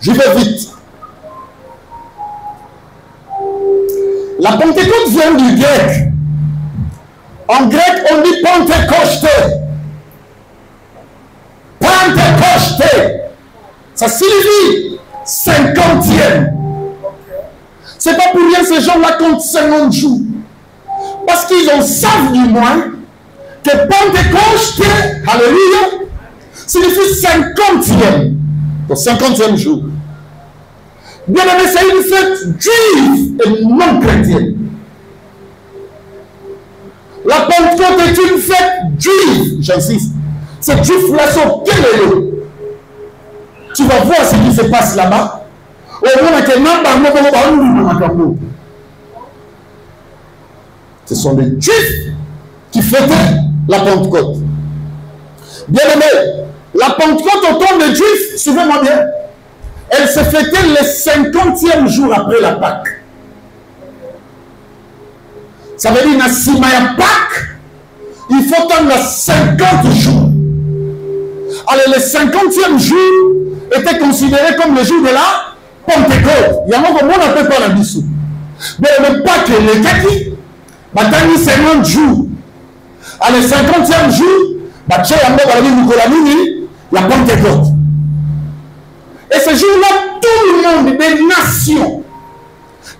Je vais vite. La Pentecôte vient du grec. En grec, on dit Pentecosté. Pentecosté. Ça signifie 50e. C'est pas pour rien ces gens-là comptent 50 jours. Parce qu'ils en savent du moins que Pentecosté, alléluia, signifie 50e. Donc 50e jour. Bien aimé, c'est une fête juive et non chrétienne. La Pentecôte est une fête juive, j'insiste. C'est juif là sur quel est. Tu vas voir ce qui se passe là-bas. Ce sont des juifs qui fêtaient la Pentecôte. Bien aimé, la Pentecôte au temps des juifs, suivez-moi bien, elle se fêtait le 50e jour après la Pâque. Ça veut dire, si il y a Pâque, il faut attendre 50 jours. Alors, le 50e jour était considéré comme le jour de la Pentecôte. Il y a un moment où on n'appelle pas la bissou. Mais le Pâque, les kaki, il y a 50 jours. Alors, le 50e jour, il y a Pentecôte. Et ce jour-là, tout le monde, des nations,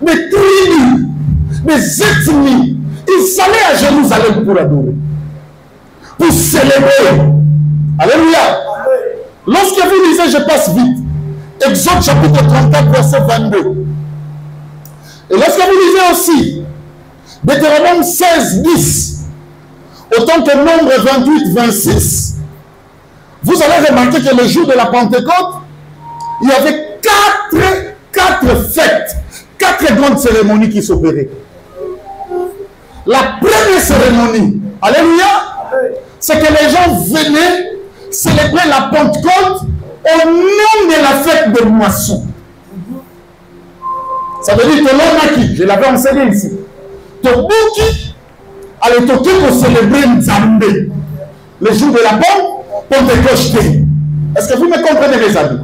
des tribus, des ethnies, ils allaient à Jérusalem pour adorer, pour célébrer. Alléluia. Lorsque vous lisez, je passe vite, Exode chapitre 34, verset 22. Et lorsque vous lisez aussi, Deutéronome 16, 10, autant que Nombre 28, 26, vous allez remarquer que le jour de la Pentecôte, il y avait quatre fêtes, 4 grandes cérémonies qui s'opéraient. La première cérémonie, alléluia, c'est que les gens venaient célébrer la Pentecôte au nom de la fête de moisson. Ça veut dire que l'on je l'avais enseigné ici, Tobuki allait toquer pour célébrer Nzambé, le jour de la Pentecôte. Est-ce que vous me comprenez, mes amis?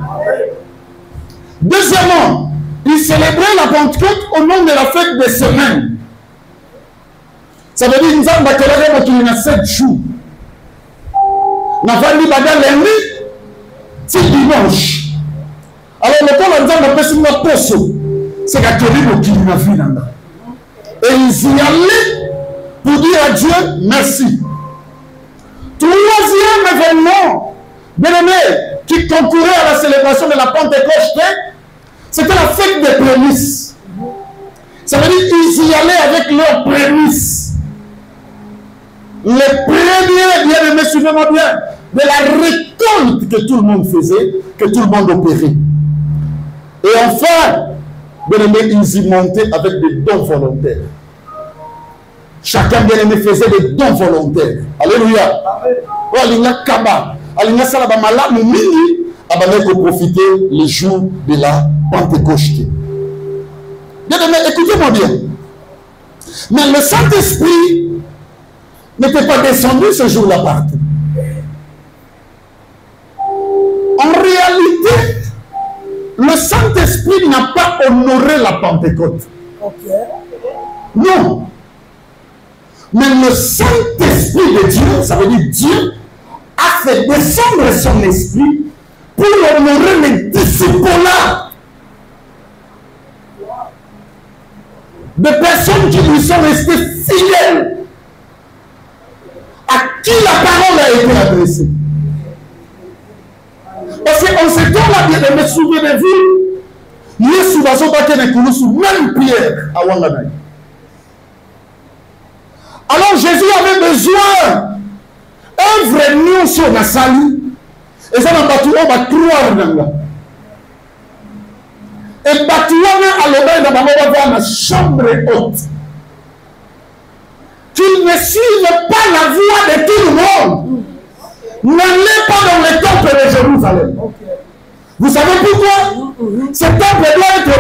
Deuxièmement, ils célébraient la Pentecôte au nom de la fête des semaines. Ça veut dire qu'il y a 7 jours. Navandi Bada lundi, c'est dimanche. Alors le temps on a fait une posso, c'est qu'il y a et ils y allaient pour dire à Dieu merci. Troisième événement, bien aimé, qui concourait à la célébration de la Pentecôte, c'était la fête des prémices. Ça veut dire qu'ils y allaient avec leurs prémices. Les premiers, bien aimés, suivez-moi bien, de la récolte que tout le monde faisait, que tout le monde opérait. Et enfin, bien aimé, ils y montaient avec des dons volontaires. Chacun, bien aimé, faisait des dons volontaires. Alléluia. Alinga Kaba, Alinga Salabamala, Moumini, Abaneko profiter les jours de la Pentecôte. Bien aimé, écoutez-moi bien. Mais le Saint-Esprit n'était pas descendu ce jour-là partout. En réalité, le Saint-Esprit n'a pas honoré la Pentecôte. Non. Mais le Saint-Esprit de Dieu, ça veut dire Dieu, a fait descendre son esprit pour honorer les disciples-là. Des personnes qui lui sont restées fidèles, à qui la parole a été adressée. Parce qu'en ce temps-là, bien aimé, souvenez-vous, Yesu va se battre avec nous, même Pierre à Wanganai. Alors Jésus avait besoin un vrai nom sur la salle. Et ça n'a pas tout le monde croire dans là. Et Batouana à l'obéi dans la chambre haute. Qu'il ne suive pas la voie de tout le monde. N'allez pas dans le temple de Jérusalem. Vous Vous savez pourquoi? Ce temple doit être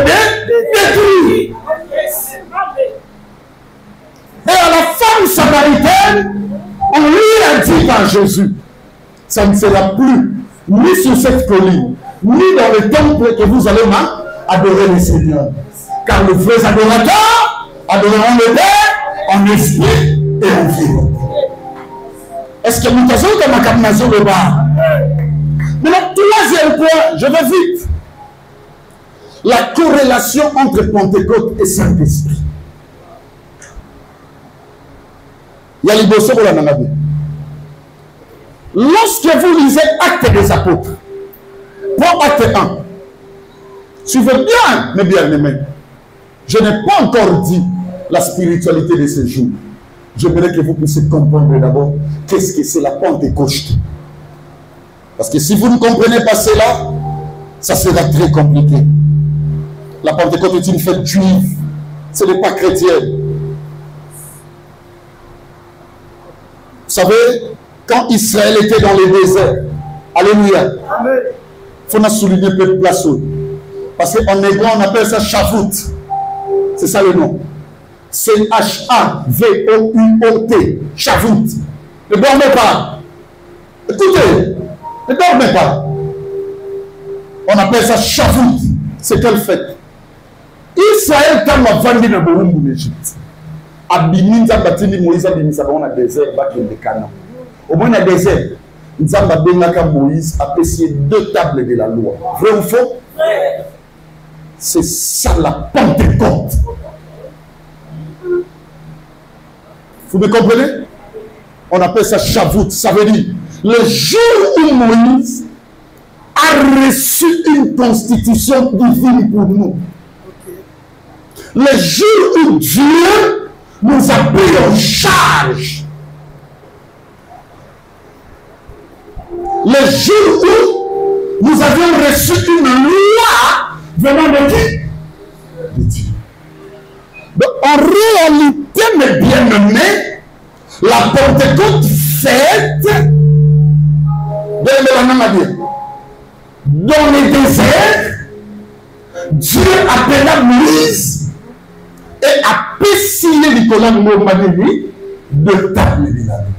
détruit. Et à la femme samaritaine, on lui a dit par Jésus, ça ne sera plus ni sur cette colline, ni dans le temple que vous allez adorer le Seigneur. Car les vrais adorateurs adoreront le Père en esprit et en vérité. Est-ce que nous avons comme un cadenas le bas? Maintenant, troisième point, je vais vite. La corrélation entre Pentecôte et Saint-Esprit. Il y a les dossiers pour la Namabe. Lorsque vous lisez Actes des Apôtres, pour Acte 1, suivez bien, mes bien-aimés, je n'ai pas encore dit la spiritualité de ces jours. J'aimerais que vous puissiez comprendre d'abord qu'est-ce que c'est la Pentecôte. Parce que si vous ne comprenez pas cela, ça sera très compliqué. La Pentecôte est une fête juive, ce n'est pas chrétienne. Vous savez, quand Israël était dans le désert, alléluia, il faut souligner peu de place. Parce qu'en hébreu, on appelle ça Shavuot. C'est ça le nom. C-H-A-V-O-U-O-T. Shavuot. Ne dormez pas. Écoutez, ne dormez pas. On appelle ça Shavuot. C'est quelle fête? Israël, quand on a vendu dans le Égypte, Abiminza batini Moïse abimisa dans le désert, de Canaan. Au moins dans le désert, Nzamba benaka Moïse a apprécié 2 tables de la loi. Vrai ou faux? C'est ça la Pentecôte. Vous me comprenez? On appelle ça Shavuot. Ça veut dire le jour où Moïse a reçu une constitution divine pour nous. Le jour où Dieu nous a pris en charge. Le jour où nous avions reçu une loi venant de qui? De Dieu. Donc en réalité, mes bien-aimés, la Pentecôte fête dans le désert, Dieu appela Moïse et a pessigné Nicolas Momadini de table de la vie.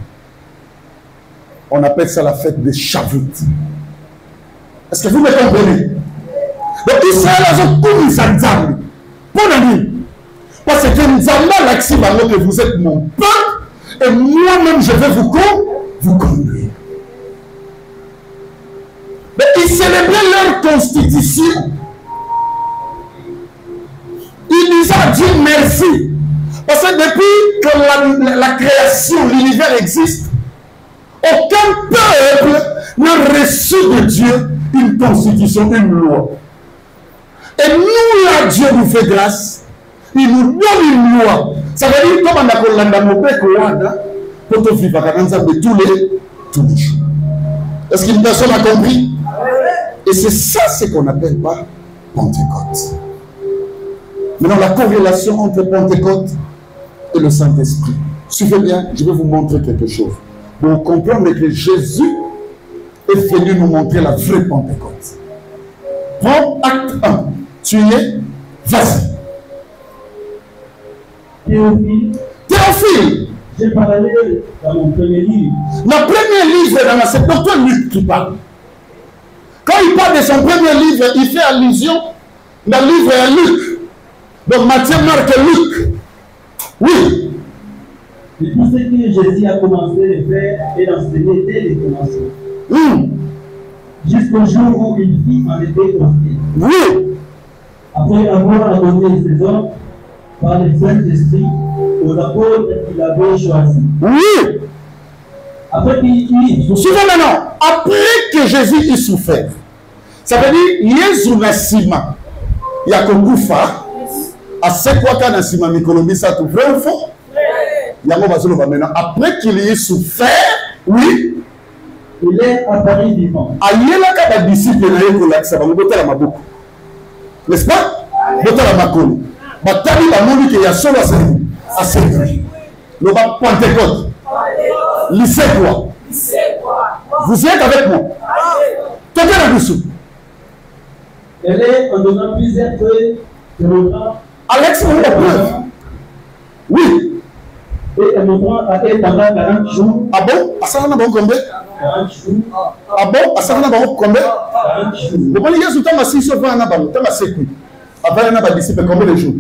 On appelle ça la fête de Shavuot. Est-ce que vous me comprenez? Donc Israël a commis sa Nzambe. Pour la nuit. Parce que Nzambe a l'accident que vous êtes mon peuple et moi-même je vais vous conduire. Mais ils célébraient leur constitution. Ils disaient à Dieu merci. Parce que depuis que la création, l'univers existe, aucun peuple n'a reçu de Dieu une constitution, une loi. Et nous, là, Dieu nous fait grâce. Il nous donne une loi. Ça veut dire comme on a pour te vivre tous les jours. Est-ce qu'une personne a compris? Et c'est ça ce qu'on appelle pas Pentecôte. Maintenant, la corrélation entre Pentecôte et le Saint-Esprit. Suivez bien, je vais vous montrer quelque chose. Pour comprendre que Jésus est venu nous montrer la vraie Pentecôte. Prends Acte 1. Tu y es? Vas-y. Théophile. J'ai parlé dans mon premier livre. Le premier livre, c'est pourquoi Luc qui parle. Quand il parle de son premier livre, il fait allusion dans le livre à Luc. Donc Matthieu, Marc et Luc. Oui. Et tout ce que Jésus a commencé à faire et d'enseigner dès le commencement. Jusqu'au jour où il vit en été confié. Oui. Après avoir adonné ses hommes par le Saint-Esprit aux apôtres qu'il avait choisis. Oui. Après qu'il suivez maintenant. Après que Jésus ait souffert, ça veut dire Yesu Nasima Yakokufa à ce quoi quand Nasima Mikolobi ça tout vrai ou faux? Après qu'il ait souffert, oui, il est apparu vivant. Ayela ka disciple na yeko la ça va botela maboko. N'est-ce pas? Botela makolo. Batali ba moni que ya solo à servir. Le bas Pentecôte. Lycée quoi? Vous êtes avec moi? Quelqu'un a dessous. Elle est en donnant plusieurs feuilles de montrant. Alex, on la preuve. Oui. Et elle montrant à elle pendant 40 jours. Ah bon? À ça, on a bon combien? 40 jours. Ah bon? À ça, on a bon combien? 40 jours. Le bon, il y a tout le temps, si je fais un abat, tant à sécu. Après, on a pas disciple combien de jours?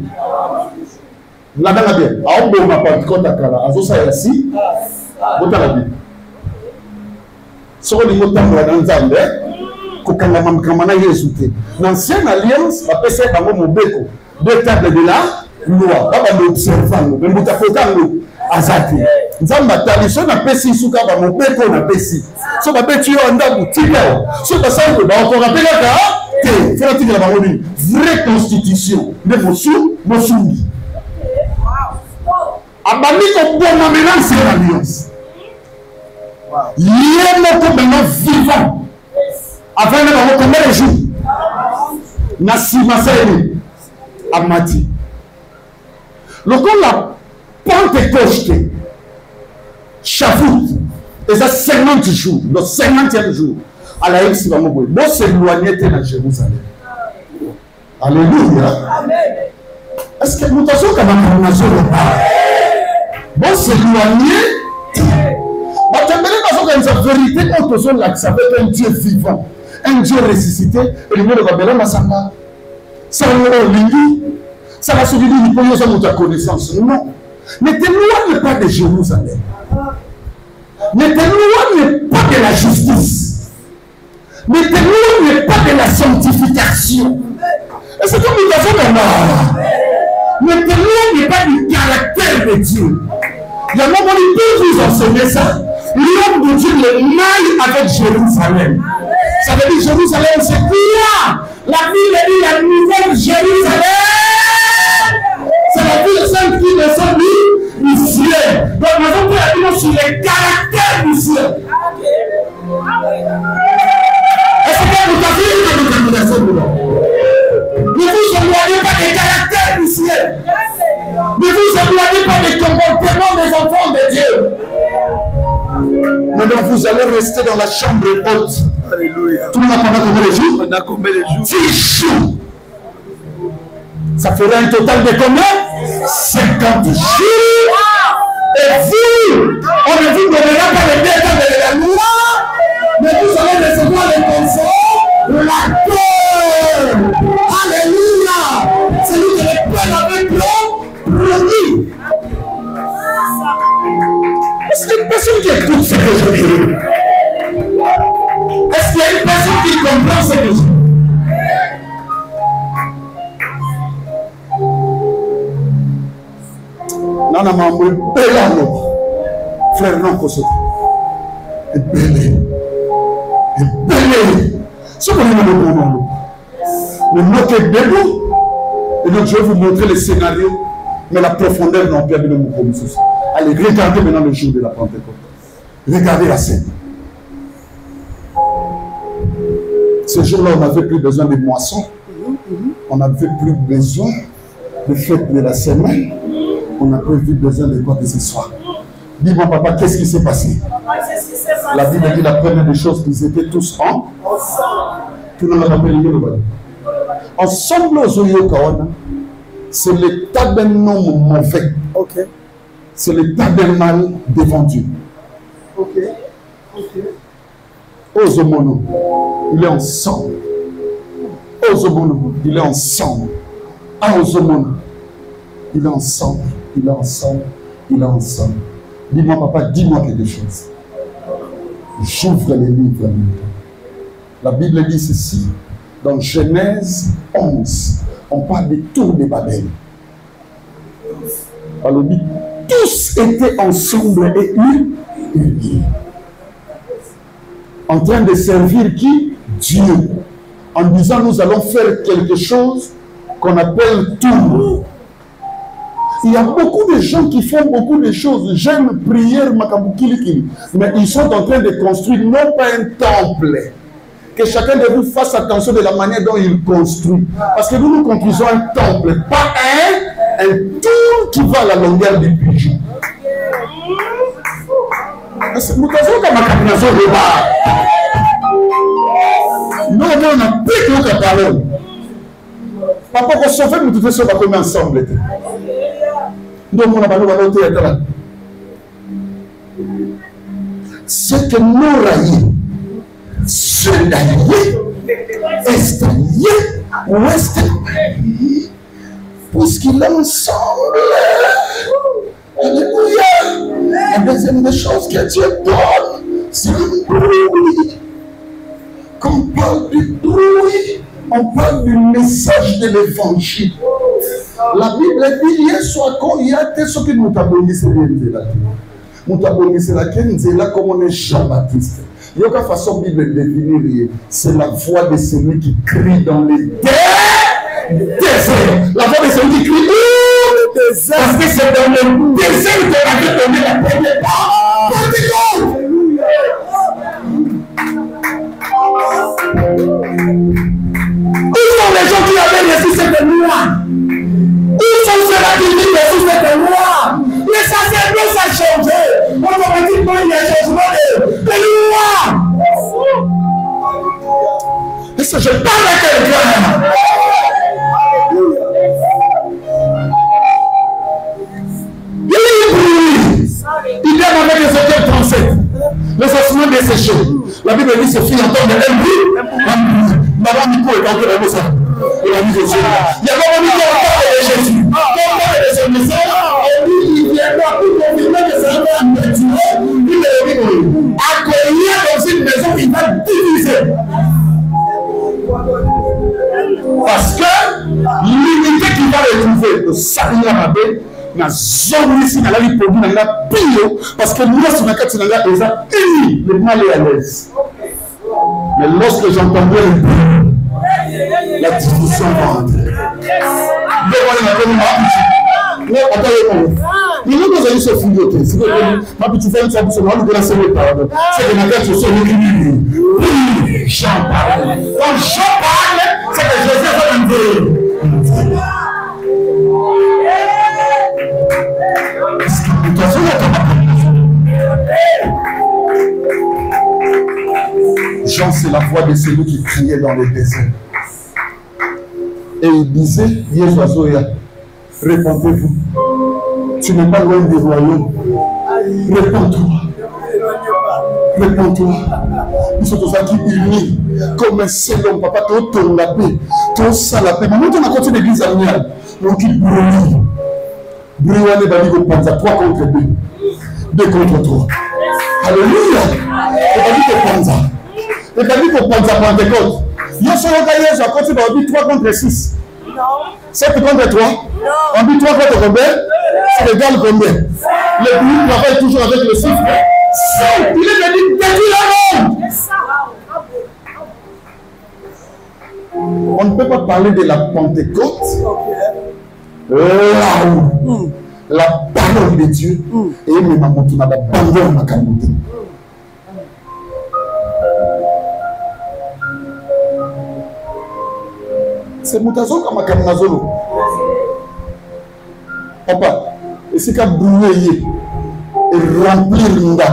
Là, dans la bien. Ah, on peut m'apprendre quand à Kala. À ça, ici. Vous avez bien. Ce qu'on dit, vous avez dans Zambé. Kokanga mamkamana yesuté. L'ancienne alliance, la PC bango mobeko. Deux tables de la loi. Baba l'observant. Mais muta fotango. Azati. Nzamba tradition na pesi suka ba mobeko na pesi. So ba beti yo ndabu tika. So ba sango ba ko rappeler ka. Te. Faut tika la bango ni. Vraie constitution. De Mosungi. Abami ko bona maintenant c'est l'alliance. Yémo ko maintenant vivant. Avant de voir combien de jours, Nassima Seyni Amati. Le coup la Pentecôte, Shavuot, et ça 50 jours, le 50e jour, à la Ex Bamoboué. Bon, c'est éloigné de Jérusalem. Alléluia. Est-ce que nous avons comme un nation de part? Bon, c'est éloigné. La vérité, quand on là, ça veut être un Dieu vivant, un Dieu ressuscité, et le monde de Babylone, Masamba, ça va l'Ingi, ça va se dire, il peut y avoir ta connaissance. Non. Ne t'éloigne pas de Jérusalem. Ne t'éloigne pas de la justice. Ne t'éloigne pas de la sanctification. Et c'est comme nous avons maintenant. Ne t'éloigne pas du caractère de Dieu. Il y a un moment où il peut vous enseigner ça. L'homme de Dieu le maille avec Jérusalem. Ça veut dire Jérusalem, c'est quoi? La ville est la nouvelle Jérusalem. C'est la ville sainte qui descend du ciel. Donc nous avons pris la sur les caractères du ciel. Est-ce que vous avez vu la détermination de l'homme? Ne vous éloignez pas des caractères du ciel. Ne vous éloignez pas des comportements des enfants de Dieu. Maintenant, vous allez rester dans la chambre haute. Alléluia. Tout le monde a pendant combien de jours? On a combien de jours? 10 jours. Ça ferait un total de combien? 50 jours. Et vous, on ne vous donnera pas les détails de la loi, mais vous allez recevoir le confort, la peur. Alléluia. C'est lui qui est plein avec l'homme promis. Est-ce qu'il y a une personne qui écoute ce que je dis? Est-ce qu'il y a une personne qui comprend ce que je dis? Non, non, non, belano. Frère, non, que c'est. Et belé. Et belé. Ce qu'on a le moment. Le mot est debout. Et donc, je vais vous montrer le scénario. Mais la profondeur n'a pas de mon commission. Allez, regardez maintenant le jour de la Pentecôte. Regardez la scène. Ce jour-là, on n'avait plus besoin de moissons. On n'avait plus besoin de fête de la semaine. On n'a plus besoin de quoi que ce soit. Dis-moi, papa, qu'est-ce qui s'est passé? La Bible dit la première des choses qu'ils étaient tous ensemble aux Oyokawana. C'est l'état d'un homme mauvais. Okay. C'est l'état d'un mal devant Dieu. Ok. Ozomono, il est ensemble. Ozomono, il est ensemble. Ozomono, il est ensemble. Il est ensemble. Il est ensemble. Dis-moi, papa, dis-moi quelque chose. J'ouvre les livres. La Bible dit ceci. Dans Genèse 11, on parle des tours de Babel. Alors, dit, tous étaient ensemble et unis. En train de servir qui? Dieu. En disant, nous allons faire quelque chose qu'on appelle tour. Il y a beaucoup de gens qui font beaucoup de choses. J'aime prière, mais ils sont en train de construire non pas un temple. Que chacun de vous fasse attention de la manière dont il construit. Parce que nous construisons un temple, pas un tour qui va à la longueur du bijou. Nous avons comme un cabinet de bar. Non, on a plus que la parole. Papa, qu'on sauve, nous tous sommes comme ensemble. Donc, on a pas de c'est que nous raillons, ce d'allié, est allié ou est allié, puisqu'il est ensemble. Alléluia. La deuxième des choses que Dieu donne, c'est le bruit. Quand on parle du bruit, on parle du message de l'évangile. La Bible dit, il y a soit quand il y a des choses que nous t'abonnons, c'est bien. Nous t'abonnons, c'est là comme on est Jean-Baptiste. Il y a une façon de définir, c'est la voix de celui qui crie dans les déserts. La voix de celui qui crie dans les déserts. Parce que c'est dans le désert que tu avais donné la première part. Où sont les gens qui avaient reçu cette loi? Où sont ceux-là qui disent reçu cette loi? Les sacerdotes, ça a changé. Automatiquement, il y a un changement de loi. Est-ce que je parle à quelqu'un? Il vient avec les Ézéchiel 37. Les ossements desséchés. La Bible dit ce fut entendre un bruit. Madame Nico est encore dans ça. Il a mis Jésus. Il y a vraiment mis de Jésus. Comme de son message, et lui, il viendra pour confirmer que ça va continuer. Il est accueillir dans une maison, il va diviser. Parce que l'unité qu'il va retrouver, le salut à na zone ici na la vie produit na la pio parce que nous sommes dans quatre na déjà unis le mal est à l'aise. Mais lorsque j'entendais le bruit, la discussion va entrer. Il nous a eu ce fouilloté. C'est que ma petite femme s'est dit, moi, nous connaissons le pardon. C'est que ma tête se soit équilibrée. Oui, j'en parle. Quand j'en parle, c'est que Jésus va me dire. Jean, c'est la voix de celui qui criait dans le désert. Et il disait, répondez-vous. Tu n'es pas loin du royaume. Réponds-toi. Réponds-toi. Nous sommes tous qui unis comme un seul homme. Papa, tu as la paix. Tu as la paix. Maintenant, on a continué l'église amiale. Donc, il brûle. Brûle, Bali, 3 contre 2. 2 contre 3. Alléluia. Et Bali, tu prends ça. Et Bali, tu prends ça pour Pentecôte. Nous sommes organisés à côté de 3 contre 6. 7 contre 3. On dit 3 contre combien? C'est égal combien? Le but travaille toujours avec le chiffre. Il est venu détruire le monde. On ne peut pas parler de la Pentecôte là-haut. La parole de Dieu et même à mon tour, la parole de ma communauté. C'est Moutazo comme un Kamazolo. Papa, et c'est qu'à brûler et remplir l'unda.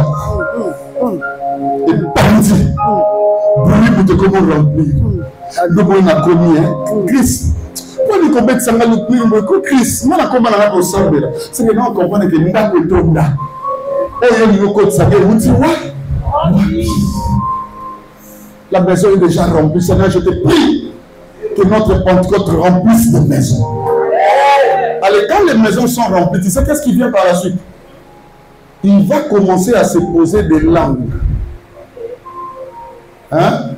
Et bandit. Brûler pour te comment remplir. Le bon a commis, Christ. Pourquoi nous comprenons ça? Le Christ. Moi, la commande à la semble. C'est que nous comprenons que nous avons le tomba. Et nous avons le ça. Et vous dites, la maison est déjà remplie. Seigneur, je te prie que notre Pentecôte remplisse les maisons. Allez, quand les maisons sont remplies, tu sais qu'est-ce qui vient par la suite? Il va commencer à se poser des langues. Hein?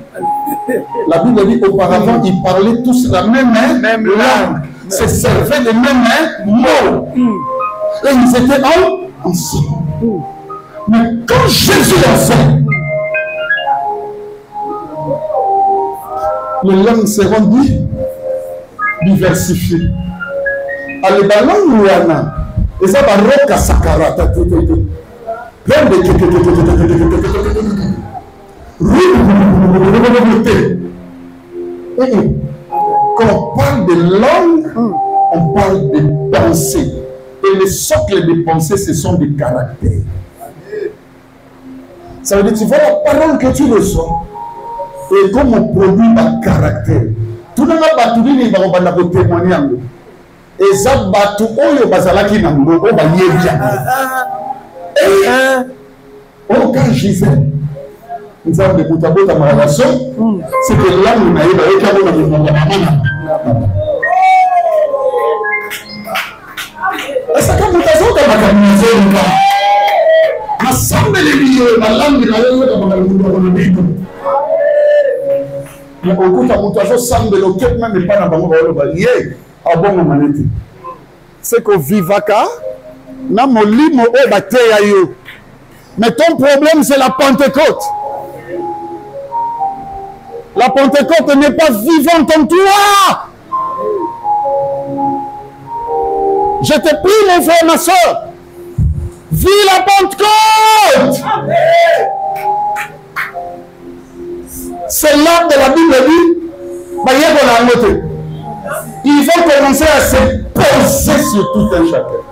La Bible dit auparavant, ils parlaient tous la même langue. Se servaient les mêmes mots. Et ils étaient ensemble. Mais quand Jésus enseigne, les langues seront diversifiées. Allez, la langue ouana, et ça va roca sakara. Quand on parle de langue, on parle de pensée. Et le socle de pensée, ce sont des caractères. Ça veut dire que tu vois la parole que tu reçois. Et comme on produit un caractère, tout tuna na batu nini ba banda ko témoigner yango eza batu oyo bazalaki na ngo ba yebia oh quand Gisèle nous avons des boutabout à ma relation c'est que là nous n'avons pas eu qu'à vous est-ce que vous avez vu ma camisole ou pas ma semble les lieux ma langue na yo ka ba mais au coup ta mutation semble le quête même pas na bango ba lo ba yé abongo maneti c'est que vivaka na molimo o ba teya yo mais ton problème c'est la Pentecôte. La Pentecôte n'est pas vivante en toi. Je te prie mon frère, ma soeur, vis la Pentecôte. C'est là de la Bible dit, il faut commencer à se poser sur tout un chacun.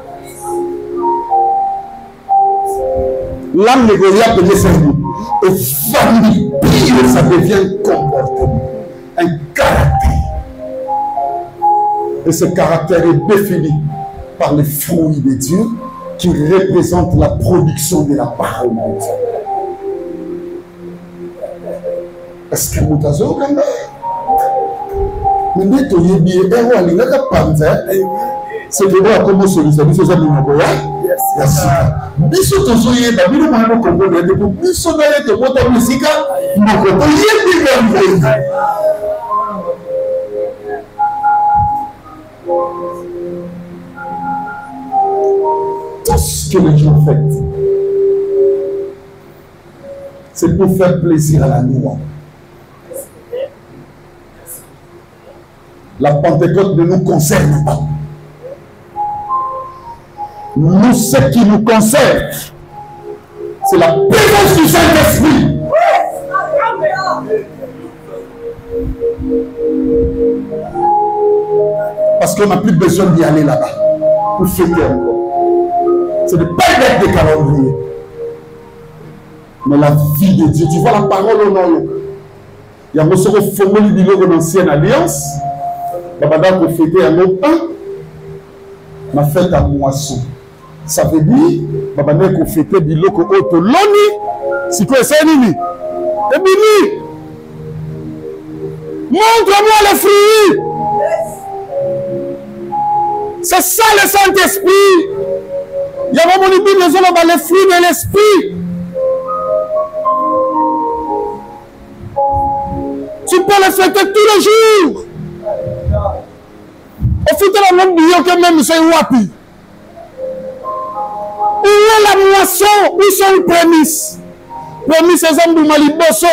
L'âme de Goliath peut descendre. Et famille pire, ça devient un comportement, un caractère. Et ce caractère est défini par les fruits de Dieu qui représentent la production de la parole de Dieu. Est-ce que vous avez vu? Mais vous avez vu, c'est que vous avez commencé à faire des choses. Biso tozoye ba bino mwana Kongo de ko biso na yete bota musika moko to yebi ngombe. Tout ce que les gens font, c'est pour faire plaisir à la loi. La Pentecôte ne nous concerne pas. Nous, ce qui nous concerne, c'est la présence du Saint-Esprit. Parce qu'on n'a plus besoin d'y aller là-bas pour fêter encore. Ce n'est pas une lettre de calendrier, mais la vie de Dieu. Tu vois la parole au nom. Il y a un mot formule de l'ancienne alliance. Babada pour fêter un autre pain. Ma fête à moisson. Ça veut dire, babane ko fêter biloko oto loni, si quoi c'est nini? Et bini, montre-moi les fruits. C'est ça le Saint-Esprit. Il y a vraiment les fruits de l'Esprit. Tu peux les fêter tous les jours. Au fait, la même bio que même c'est wapi. Où est la moisson? Où sont les prémices? Prémices, c'est un peu maliboso.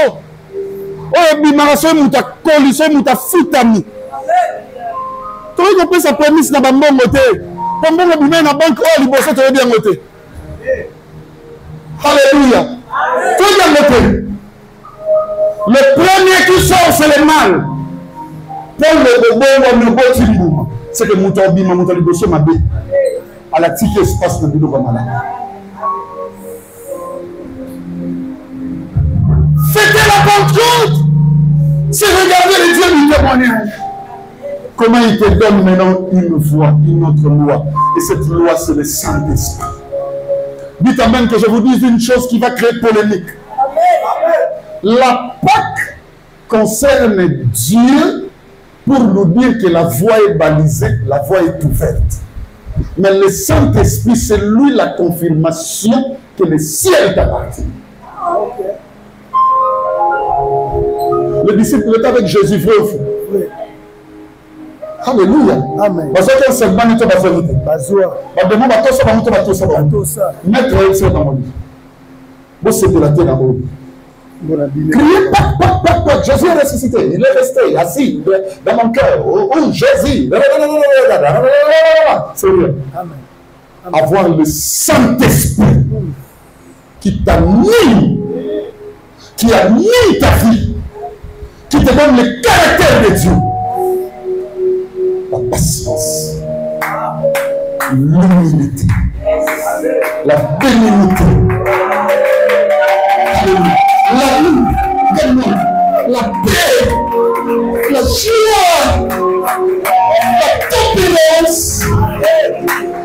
Oh, et puis, marasso, mouta colisso, mouta futami. Tu vois qu'on sa prémisse dans le bon côté. Comme bon, on a banque, oh, liboso, tu veux bien côté. Alléluia. Tu veux bien côté. Le premier qui sort, c'est le mal. Pour le bon, c'est que mon tobi, mon liboso, ma bé. À la tique espace de Bilo Kamala. Fêtez la Pentecôte. C'est regarder les dieux du témoignage. Comment il te donne maintenant une voix, une autre loi. Et cette loi, c'est le Saint-Esprit. Dites amen que je vous dise une chose qui va créer polémique. La Pâque concerne Dieu pour nous dire que la voie est balisée, la voie est ouverte. Mais le Saint-Esprit, c'est lui la confirmation que le ciel t'appartient. Le disciple était avec Jésus, vrai ou faux? Oui. Alléluia. Amen. Parce que c'est bon, tu vas faire vite. Mettre ça dans mon lit. Vous c'est de la terre dans mon lit. Criez, pac. Jésus est ressuscité. Il est resté assis dans mon cœur. Oh, Jésus. Sérieux. Avoir le Saint-Esprit qui t'a mis, qui a mis ta vie, qui te donne le caractère de Dieu. La patience, l'humilité, la bénignité, l'amour, la paix, la joie, constance,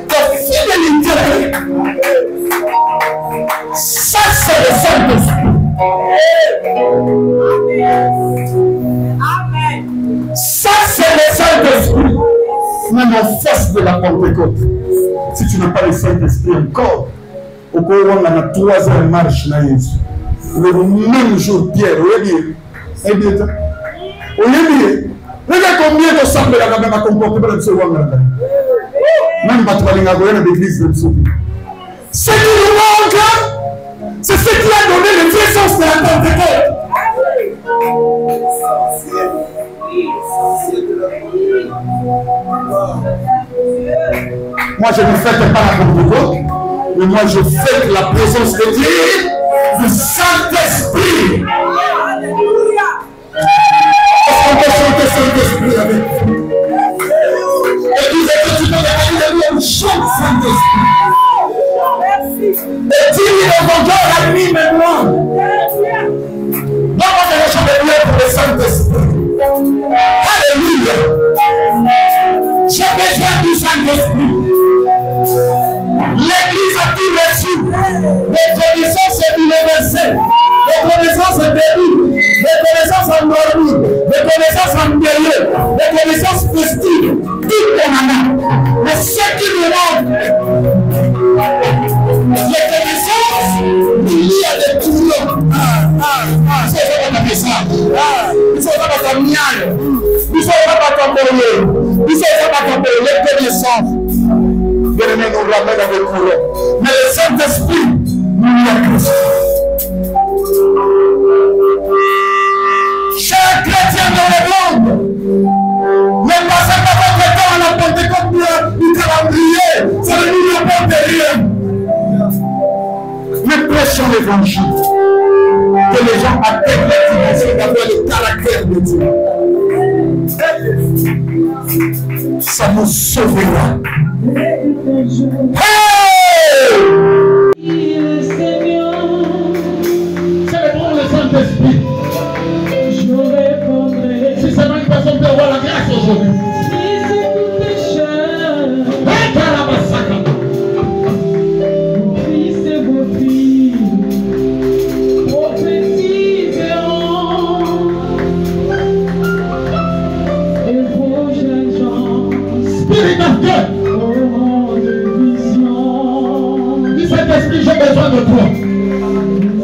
ta fidélité. Ça, c'est le Saint-Esprit. Ça, c'est le Saint-Esprit. Même en face de la Pentecôte, si tu n'as pas le Saint-Esprit encore, au cours où on a 3 heures de marche, le même jour, Pierre, regarde combien de sembles la même à comporter pour le second. Même pas de l'église de Msoubi. Ce qui nous manque, c'est ce qui a donné le vrai sens de la Pentecôte. Moi, je ne fête pas la Pentecôte, mais moi, je fête la présence de Dieu, du Saint-Esprit. Est-ce qu'on peut chanter Saint-Esprit avec vous? Et vous êtes tout le monde chante Saint-Esprit. Et dis dans ton cœur, anime-moi. Non, moi, je vais chanter pour le Saint-Esprit. Alléluia. J'ai besoin du Saint-Esprit. L'église a tout reçu. Les connaissances universelles, les connaissances début, les connaissances en normie, les connaissances en milieu, les connaissances festives, tout le monde. Mais ce qui nous manque, les connaissances, il y a des tournants. Il faut pas taper ça. Il faut pas taper miel. Il faut pas taper il faut pas taper les connaissances. Bien-aimés, nous ramène avec courant. Mais le Saint-Esprit, nous l'a Christ. Chers chrétiens dans le monde, ne passez pas votre temps à la Pentecôte du calendrier, ça ne nous apporte rien. Mais prêchons l'évangile. Que les gens atteignent la dimension d'avoir le caractère de Dieu. Ça nous sauvera. Hey! Célébrons le Saint-Esprit. Si seulement une personne peut avoir la grâce aujourd'hui. Saint-Esprit, j'ai besoin de toi.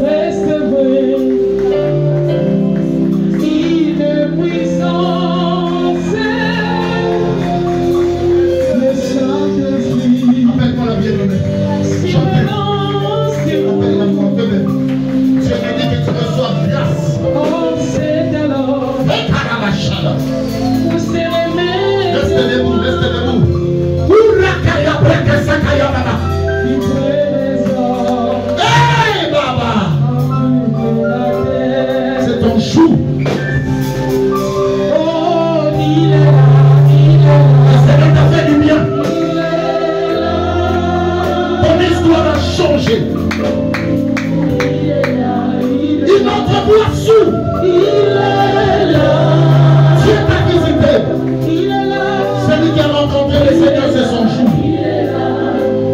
Reste vrai, il puissance, le Saint-Esprit. Appelle-moi la bien-aimée. Chantez. Appelle-moi, venez. Dieu m'a dit que tu reçois grâce. Oh, c'est alors. Restez debout, restez debout. Hey, Baba! C'est ton chou. Oh, il est là, il est là. Ça t'a fait du bien. Ton histoire a changé. Une autre voix sourde. Il est là. Dieu t'a visité. Il est là. Celui qui a rencontré le Seigneur, c'est son chou.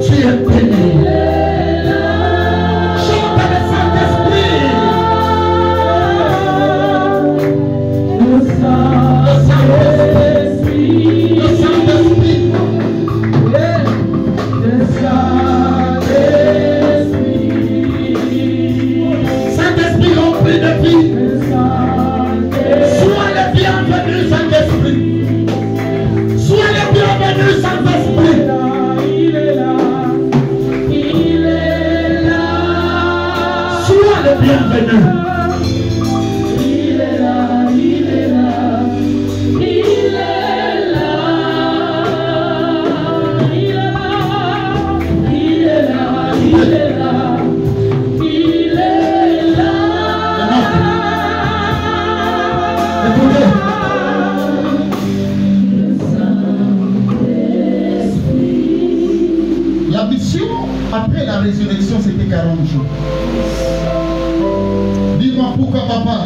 Tu es béni. Chante le Saint-Esprit. Le Saint-Esprit. Le Saint-Esprit. Le Saint-Esprit. Saint-Esprit rempli de vie. Sois le bienvenu, Saint-Esprit. Sois le bienvenu, Saint-Esprit. Il est là. Il est là. Sois le bienvenu. Il est là. Il est là. Il est là. Il est là. Il est là. Il est là. Il est là. Écoutez. La mission après la résurrection, c'était 40 jours. Dis-moi pourquoi, papa,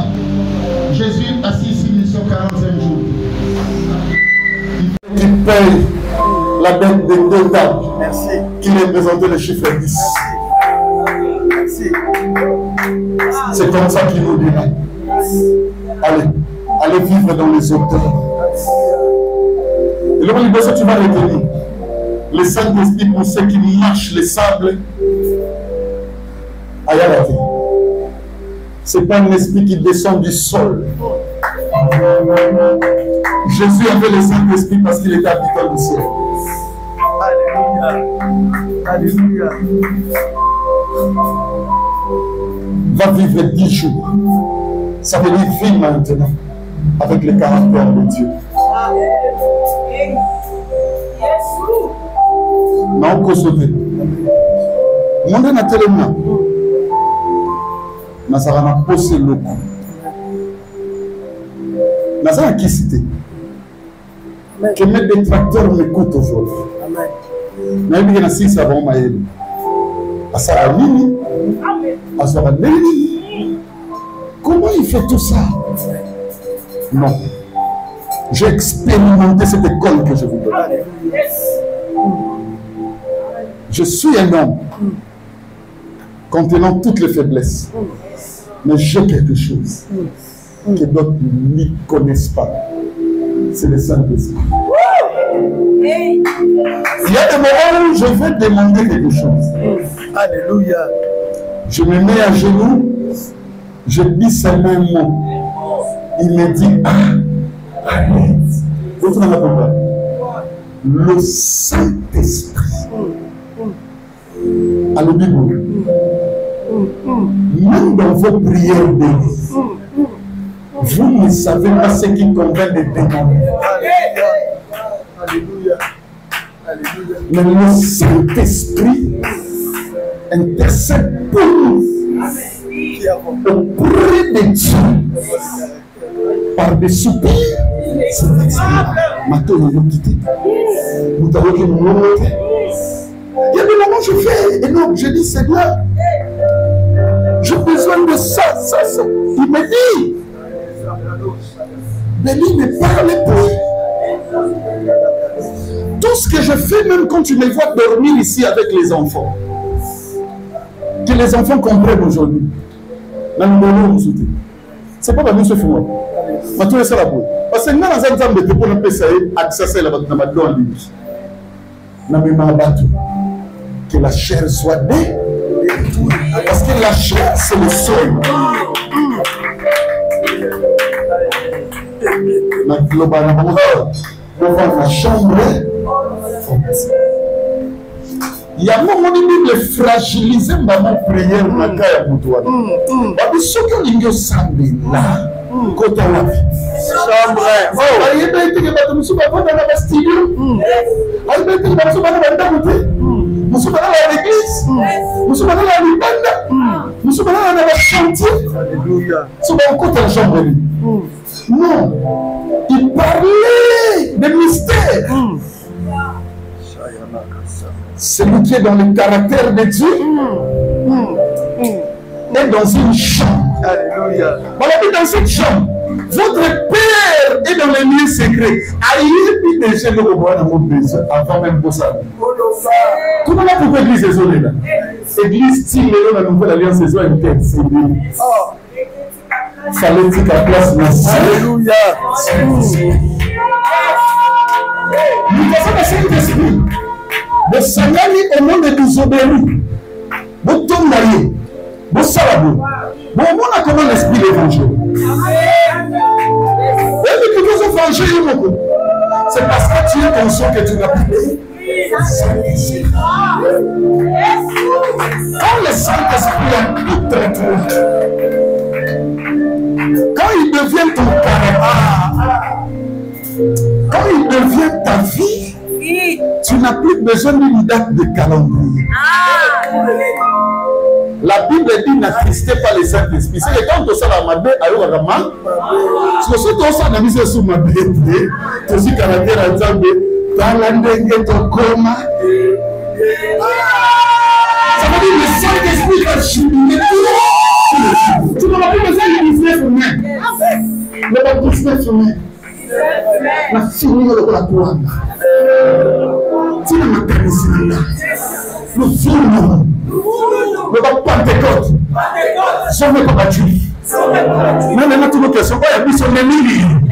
Jésus a assis sur mission 45 jours. Il paye la bête de 2 tables. Merci. Qui représentait le chiffre 10. Merci. C'est comme ça qu'il nous dira. Allez vivre dans les hauteurs. Et le libération, tu vas retenir. Le Saint-Esprit, pour ceux qui marchent les sables, ce n'est pas un esprit qui descend du sol. Jésus avait le Saint-Esprit parce qu'il était habitant du ciel. Alléluia. Alléluia. Va vivre 10 jours. Ça veut dire vivre maintenant avec le caractère de Dieu. Non, qu'on sauve. Mon Dieu n'a tellement. Nazara n'a posé le coup. Nazara qui cité. Que mes détracteurs m'écoutent aujourd'hui. Mais il y a 6 avant Maël. Asara Nini. Asara Nini. Comment il fait tout ça? Non. J'ai expérimenté cette école que je vous donne. Je suis un homme contenant toutes les faiblesses. Mais j'ai quelque chose que d'autres ne connaissent pas. C'est le Saint-Esprit. Il y a des moments où je vais demander quelque chose. Alléluia. Je me mets à genoux, je dis seulement un mot. Il me dit, arrête. D'autres n'en ont pas. Le Saint-Esprit. À la Bible. Même dans vos prières d'église, vous ne savez pas ce qui convient de demander. Alléluia. Alléluia. Mais le Saint-Esprit intercède pour nous auprès de Dieu par des soupirs. Maintenant, nous nous quittons. Nous avons dit nous monter. Il y a des moments où je fais, et non, je dis Seigneur, j'ai besoin de ça. Il me dit, Béni ne parle plus. Tout ce que je fais, même quand tu me vois dormir ici avec les enfants, que les enfants comprennent aujourd'hui. C'est pas pour nous ce fond. Parce que nous avons besoin de pour nous passer accès à la madone en ligne. Que la chair soit détruite. Parce que la chair, c'est le sol. Dans la chambre, il y a un moment où il est fragilisé dans ma prière. Ce que l'ingénieur semble là, quand on a vu. Chambre. Il y a des gens qui sont dans la studio. Il y a des gens qui sont dans la nous sommes dans l'église, nous sommes dans la libanda, nous sommes dans le chantier. Alléluia. Nous sommes dans le côté de la chambre. Non, il parlait des mystères. Celui qui est dans le caractère de Dieu est dans une chambre. Alléluia. Voilà, dans cette chambre, votre Père est dans les lieux secrets. Aïe, déjà, nous avons besoin avant même pour ça. Comment on peut l'église désolée là? L'église style la nouvelle alliance saison intercédée. Fallait dire qu'à place merci. Alléluia. Nous avons le Saint-Esprit. Le Seigneur au nom de nous obéir. Vous tombez. Vous savez. Bon, on a comment l'esprit l'évangile. Et nous avons évangile. C'est parce que tu es conscient que tu n'as plus. Quand le Saint-Esprit habite en toi, quand il devient ton caractère, quand il devient ta vie, tu n'as plus besoin d'une date de calendrier. La Bible dit n'attristez pas le Saint-Esprit. C'est que quand tu as la madé, alors on a mal. Si tu as la mise sur ma bête, tu as aussi caractère à Zambé. Dans la dengue de coma. Ça veut dire le Saint-Esprit va cheminer tout. Tu n'auras plus besoin de 19 humains. Le baptême humain. La fini de la couronne. Tu ne m'attends pas. Nous voulons. Le Pentecôte. Sauvé par Dieu. Maintenant, tu me questions. Il y a mis son ennemi.